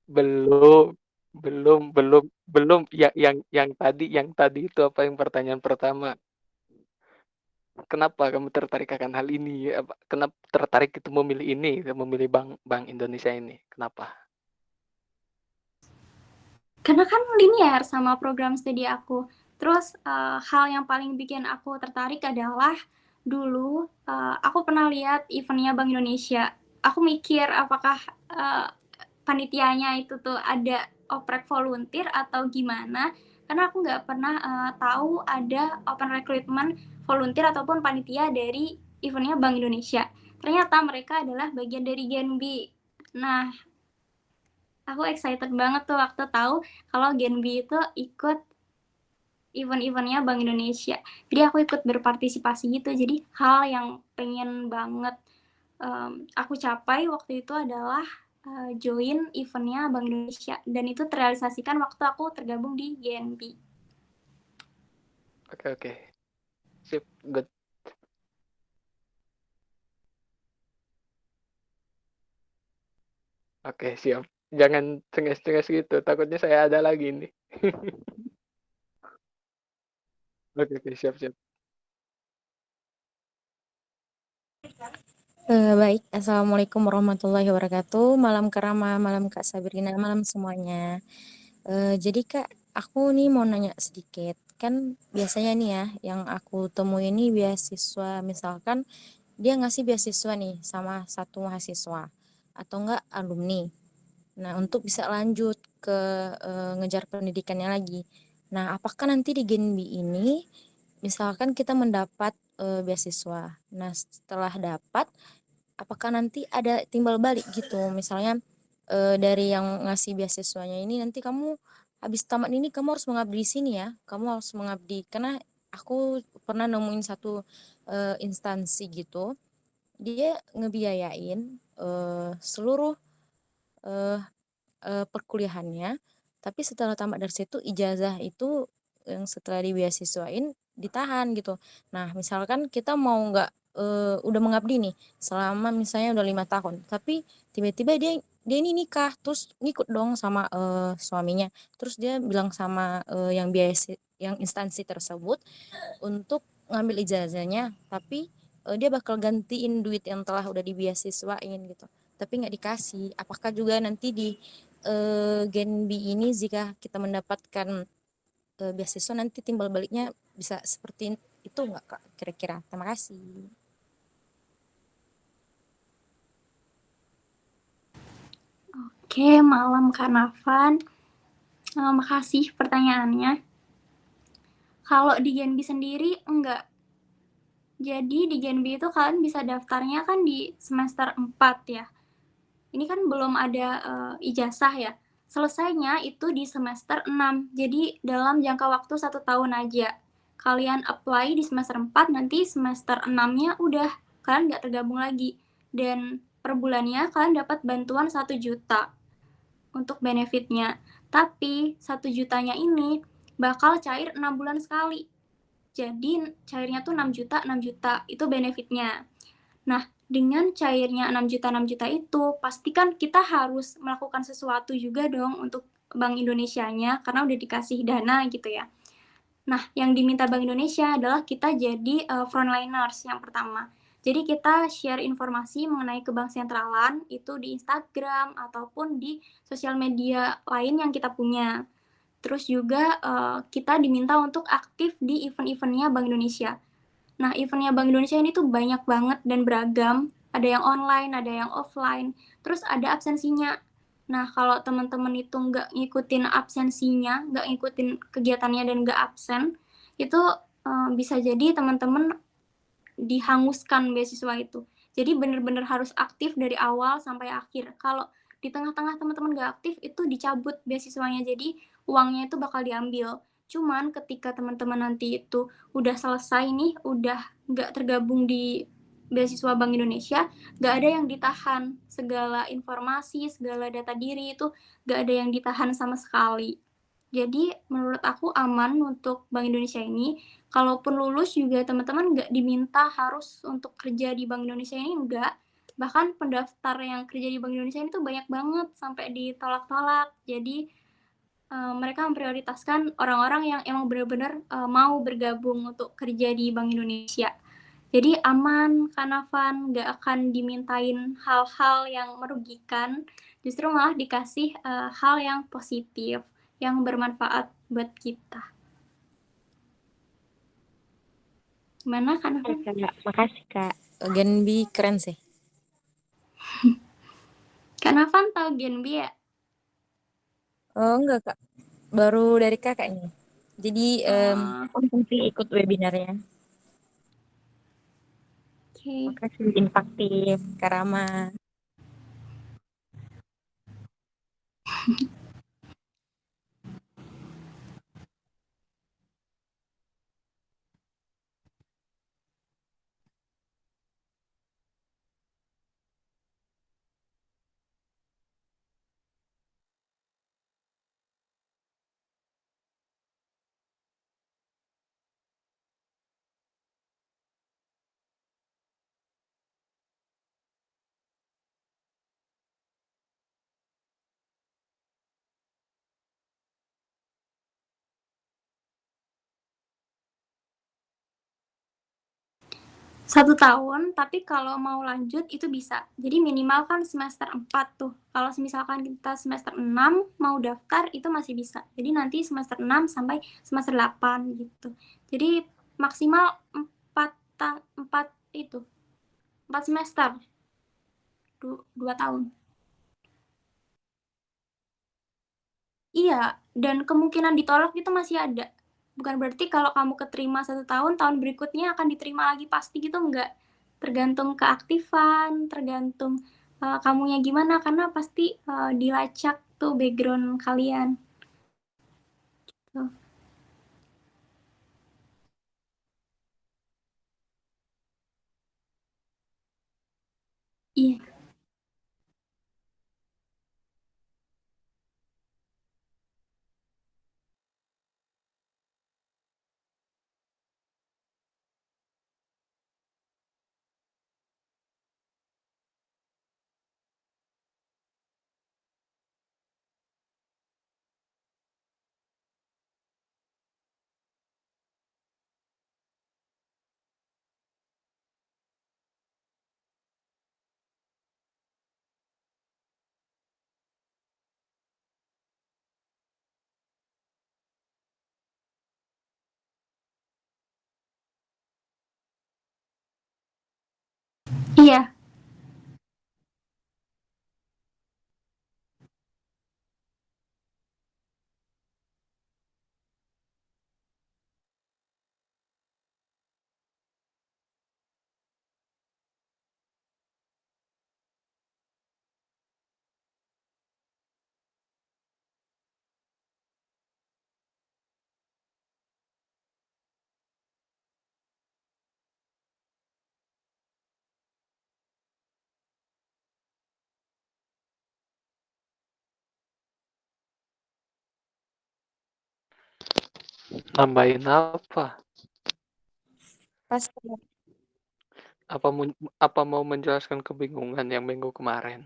Belum belum belum belum, yang tadi itu apa yang pertanyaan pertama, kenapa kamu tertarik akan hal ini? Apa kenapa tertarik itu memilih ini, memilih Bank Bank Indonesia ini, kenapa? Karena kan linear sama program studi aku. Terus hal yang paling bikin aku tertarik adalah dulu aku pernah lihat eventnya Bank Indonesia. Aku mikir apakah uh, panitianya itu tuh ada oprek volunteer atau gimana. Karena aku nggak pernah tahu ada open recruitment volunteer ataupun panitia dari eventnya Bank Indonesia. Ternyata mereka adalah bagian dari Genbi. Nah, aku excited banget tuh waktu tahu kalau Genbi itu ikut event-eventnya Bank Indonesia. Jadi aku ikut berpartisipasi gitu. Jadi hal yang pengen banget aku capai waktu itu adalah join eventnya Bank Indonesia dan itu terrealisasikan waktu aku tergabung di GNB. Oke oke, sip, good. Oke, siap. Jangan cengas-cengas gitu, takutnya saya ada lagi nih. Oke oke, siap siap. Baik, Assalamualaikum warahmatullahi wabarakatuh. Malam Kak Rama, malam Kak Sabrina, malam semuanya. Jadi Kak, aku nih mau nanya sedikit. Kan biasanya nih ya, yang aku temui ini beasiswa, misalkan dia ngasih beasiswa nih sama satu mahasiswa atau enggak alumni. Nah, untuk bisa lanjut ke ngejar pendidikannya lagi. Nah, apakah nanti di Genbi ini misalkan kita mendapat beasiswa. Nah, setelah dapat apakah nanti ada timbal balik gitu, misalnya dari yang ngasih beasiswanya ini nanti kamu habis tamat ini kamu harus mengabdi di sini ya, kamu harus mengabdi, karena aku pernah nemuin satu instansi gitu, dia ngebiayain seluruh perkuliahannya, tapi setelah tamat dari situ ijazah itu yang setelah dibeasiswain ditahan gitu. Nah, misalkan kita mau nggak udah mengabdi nih selama misalnya udah 5 tahun, tapi tiba-tiba dia ini nikah, terus ngikut dong sama suaminya. Terus dia bilang sama yang instansi tersebut untuk ngambil ijazahnya, tapi dia bakal gantiin duit yang telah udah dibeasiswain gitu. Tapi nggak dikasih. Apakah juga nanti di Gen B ini jika kita mendapatkan beasiswa nanti timbal baliknya bisa seperti itu nggak Kak? Kira-kira. Terima kasih. Oke, malam Kak Nafan. Makasih pertanyaannya. Kalau di Genbi sendiri enggak. Jadi di Genbi itu kalian bisa daftarnya kan di semester 4 ya. Ini kan belum ada ijazah ya. Selesainya itu di semester 6. Jadi dalam jangka waktu 1 tahun aja. Kalian apply di semester 4, nanti semester 6-nya udah kalian nggak tergabung lagi. Dan per bulannya kalian dapat bantuan 1 juta untuk benefitnya. Tapi 1 jutanya ini bakal cair 6 bulan sekali. Jadi cairnya tuh 6 juta, 6 juta. Itu benefitnya. Nah, dengan cairnya 6 juta, 6 juta itu, pastikan kita harus melakukan sesuatu juga dong untuk Bank Indonesianya, karena udah dikasih dana gitu ya. Nah, yang diminta Bank Indonesia adalah kita jadi frontliners yang pertama. Jadi kita share informasi mengenai ke bank sentralan itu di Instagram ataupun di sosial media lain yang kita punya. Terus juga kita diminta untuk aktif di event-eventnya Bank Indonesia. Nah, eventnya Bank Indonesia ini tuh banyak banget dan beragam. Ada yang online, ada yang offline. Terus ada absensinya. Nah, kalau teman-teman itu nggak ngikutin absensinya, nggak ngikutin kegiatannya dan nggak absen, itu bisa jadi teman-teman dihanguskan beasiswa itu. Jadi benar-benar harus aktif dari awal sampai akhir. Kalau di tengah-tengah teman-teman nggak aktif, itu dicabut beasiswanya. Jadi uangnya itu bakal diambil. Cuman ketika teman-teman nanti itu udah selesai nih, udah nggak tergabung di beasiswa Bank Indonesia, nggak ada yang ditahan. Segala informasi, segala data diri itu nggak ada yang ditahan sama sekali. Jadi menurut aku aman untuk Bank Indonesia ini. Kalaupun lulus juga teman-teman nggak diminta harus untuk kerja di Bank Indonesia ini, enggak. Bahkan pendaftar yang kerja di Bank Indonesia ini tuh banyak banget sampai ditolak-tolak. Jadi mereka memprioritaskan orang-orang yang emang benar-benar mau bergabung untuk kerja di Bank Indonesia. Jadi aman, Kanavan, nggak akan dimintain hal-hal yang merugikan, justru malah dikasih hal yang positif, yang bermanfaat buat kita. Gimana, Kanavan? Makasih Kak. Gen B keren sih. Kanavan tahu Genbi ya? Oh enggak Kak, baru dari Kakak nih. Jadi konsumsi ikut webinarnya. Oke. Makasih Impaktif, Karama. Satu tahun, tapi kalau mau lanjut itu bisa. Jadi minimal kan semester 4 tuh. Kalau misalkan kita semester 6 mau daftar itu masih bisa. Jadi nanti semester 6 sampai semester 8 gitu. Jadi maksimal 4 itu. 4 semester. 2 tahun. Iya, dan kemungkinan ditolak itu masih ada. Bukan berarti kalau kamu keterima 1 tahun, tahun berikutnya akan diterima lagi pasti gitu, enggak. Tergantung keaktifan, tergantung kamunya gimana, karena pasti dilacak tuh background kalian. Tuh. Iya. Iya. Nambahin apa? Pas Apa mau menjelaskan kebingungan yang minggu kemarin?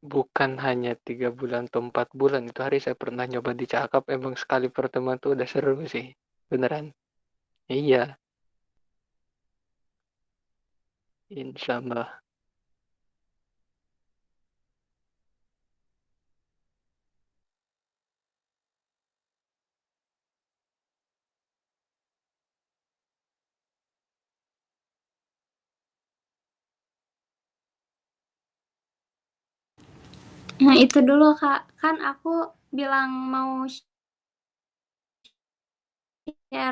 Bukan hanya 3 bulan atau 4 bulan, itu hari saya pernah nyoba di Cakap, emang sekali pertemuan tuh udah seru sih, beneran. Iya, insya Allah. Nah, itu dulu, Kak. Kan aku bilang mau share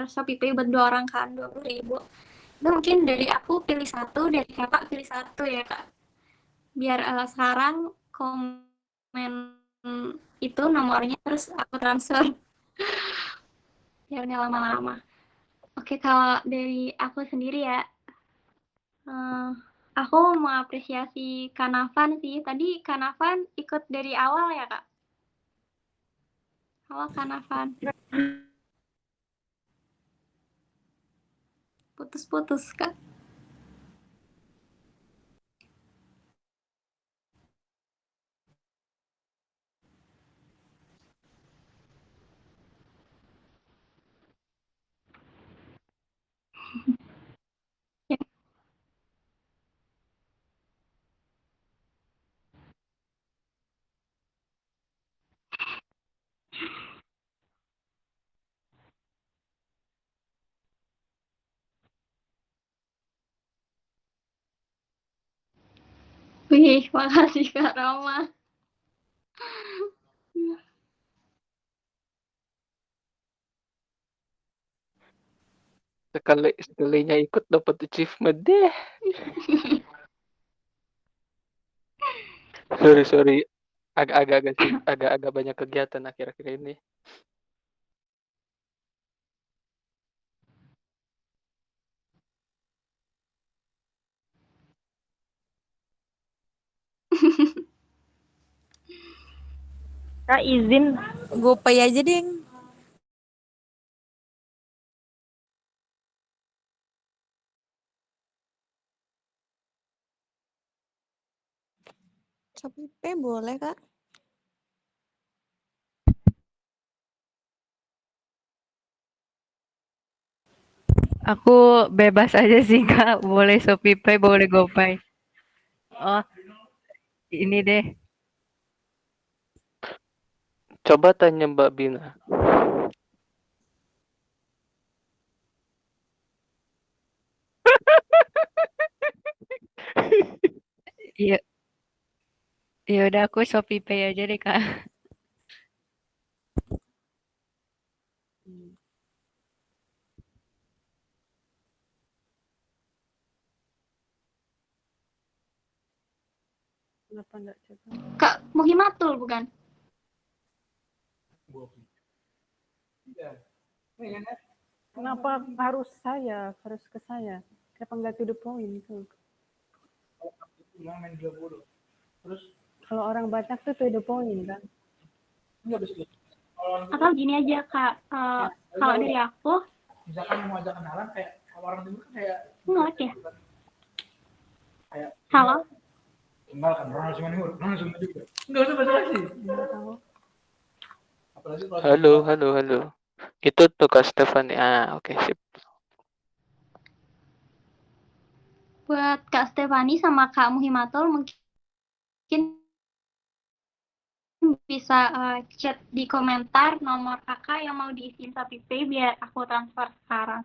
ShopeePay buat 2 orang kan, 20.000. Itu mungkin dari aku pilih satu, dari Kakak pilih satu ya, Kak. Biar sekarang komen itu nomornya terus aku transfer. Biar nggak lama-lama. Oke, kalau dari aku sendiri ya, eh, aku mengapresiasi Kanavan sih. Tadi Kanavan ikut dari awal ya, Kak? Halo, Kanavan. Putus-putus, Kak. Ya. Wih, makasih Kak Rama. Sekalinya ikut dapat achievement deh. Sorry, agak-agak banyak kegiatan akhir-akhir ini. Kak izin. GoPay aja deh. ShopeePay boleh, Kak? Aku bebas aja sih Kak, boleh ShopeePay, boleh GoPay. Oh, ini deh. Coba tanya Mbak Bina. Iya, ya udah aku ShopeePay aja deh Kak. Kenapa enggak coba? Kak Muhimatul bukan? Kenapa harus saya? Harus ke saya? Kenapa enggak to the point itu? Kalau orang Batak tuh to the point kan? Atau gini aja Kak, kalau dari aku Misalkan mau ajak kenalan kayak orang timur kan kayak nggak ya. Halo. tinggal kan orang timur langsung juga. Enggak usah basa-basi. Apalagi kalau Halo. Itu tugas Stefani. Oke, sip. Buat Kak Stefani sama Kak Muhimatul mungkin bisa chat di komentar nomor kakak yang mau diisiin Shopee biar aku transfer sekarang.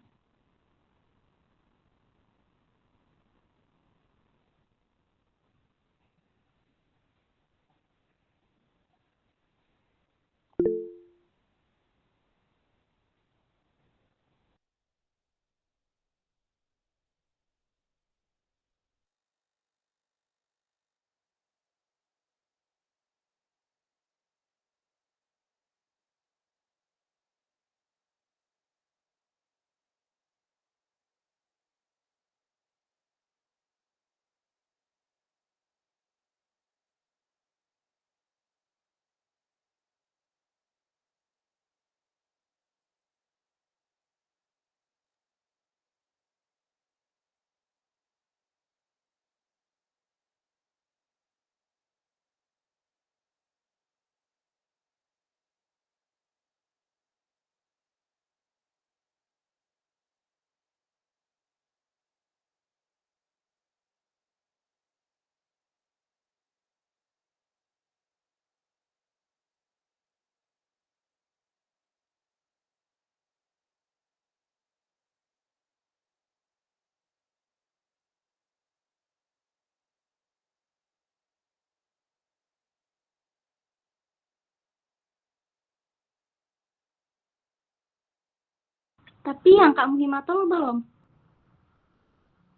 Tapi yang Kak Muhimatul belum.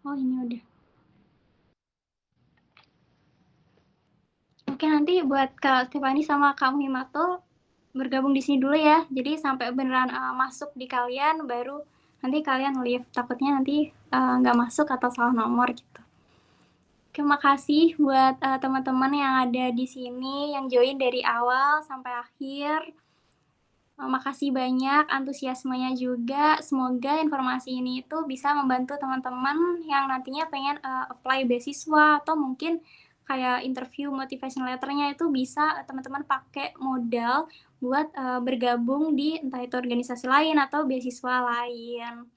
Oh ini udah. Oke nanti buat Kak Stefani sama Kak Muhimatul bergabung di sini dulu ya. Jadi sampai beneran masuk di kalian baru nanti kalian leave. Takutnya nanti nggak masuk atau salah nomor gitu. Terima kasih buat teman-teman yang ada di sini yang join dari awal sampai akhir. Makasih banyak antusiasmenya juga. Semoga informasi ini itu bisa membantu teman-teman yang nantinya pengen apply beasiswa atau mungkin kayak interview motivation letternya itu bisa teman-teman pakai modal buat bergabung di entah itu organisasi lain atau beasiswa lain.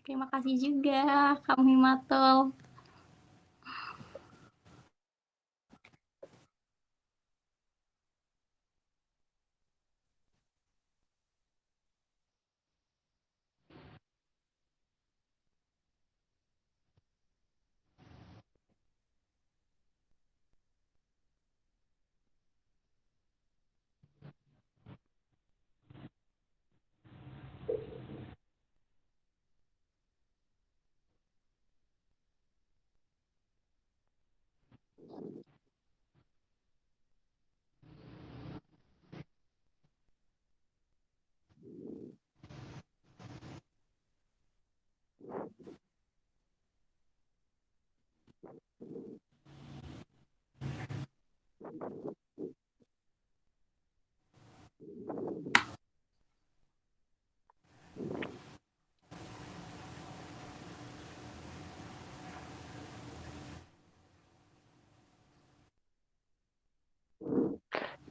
Terima kasih juga Kak Muhimatul.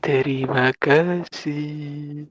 Terima kasih.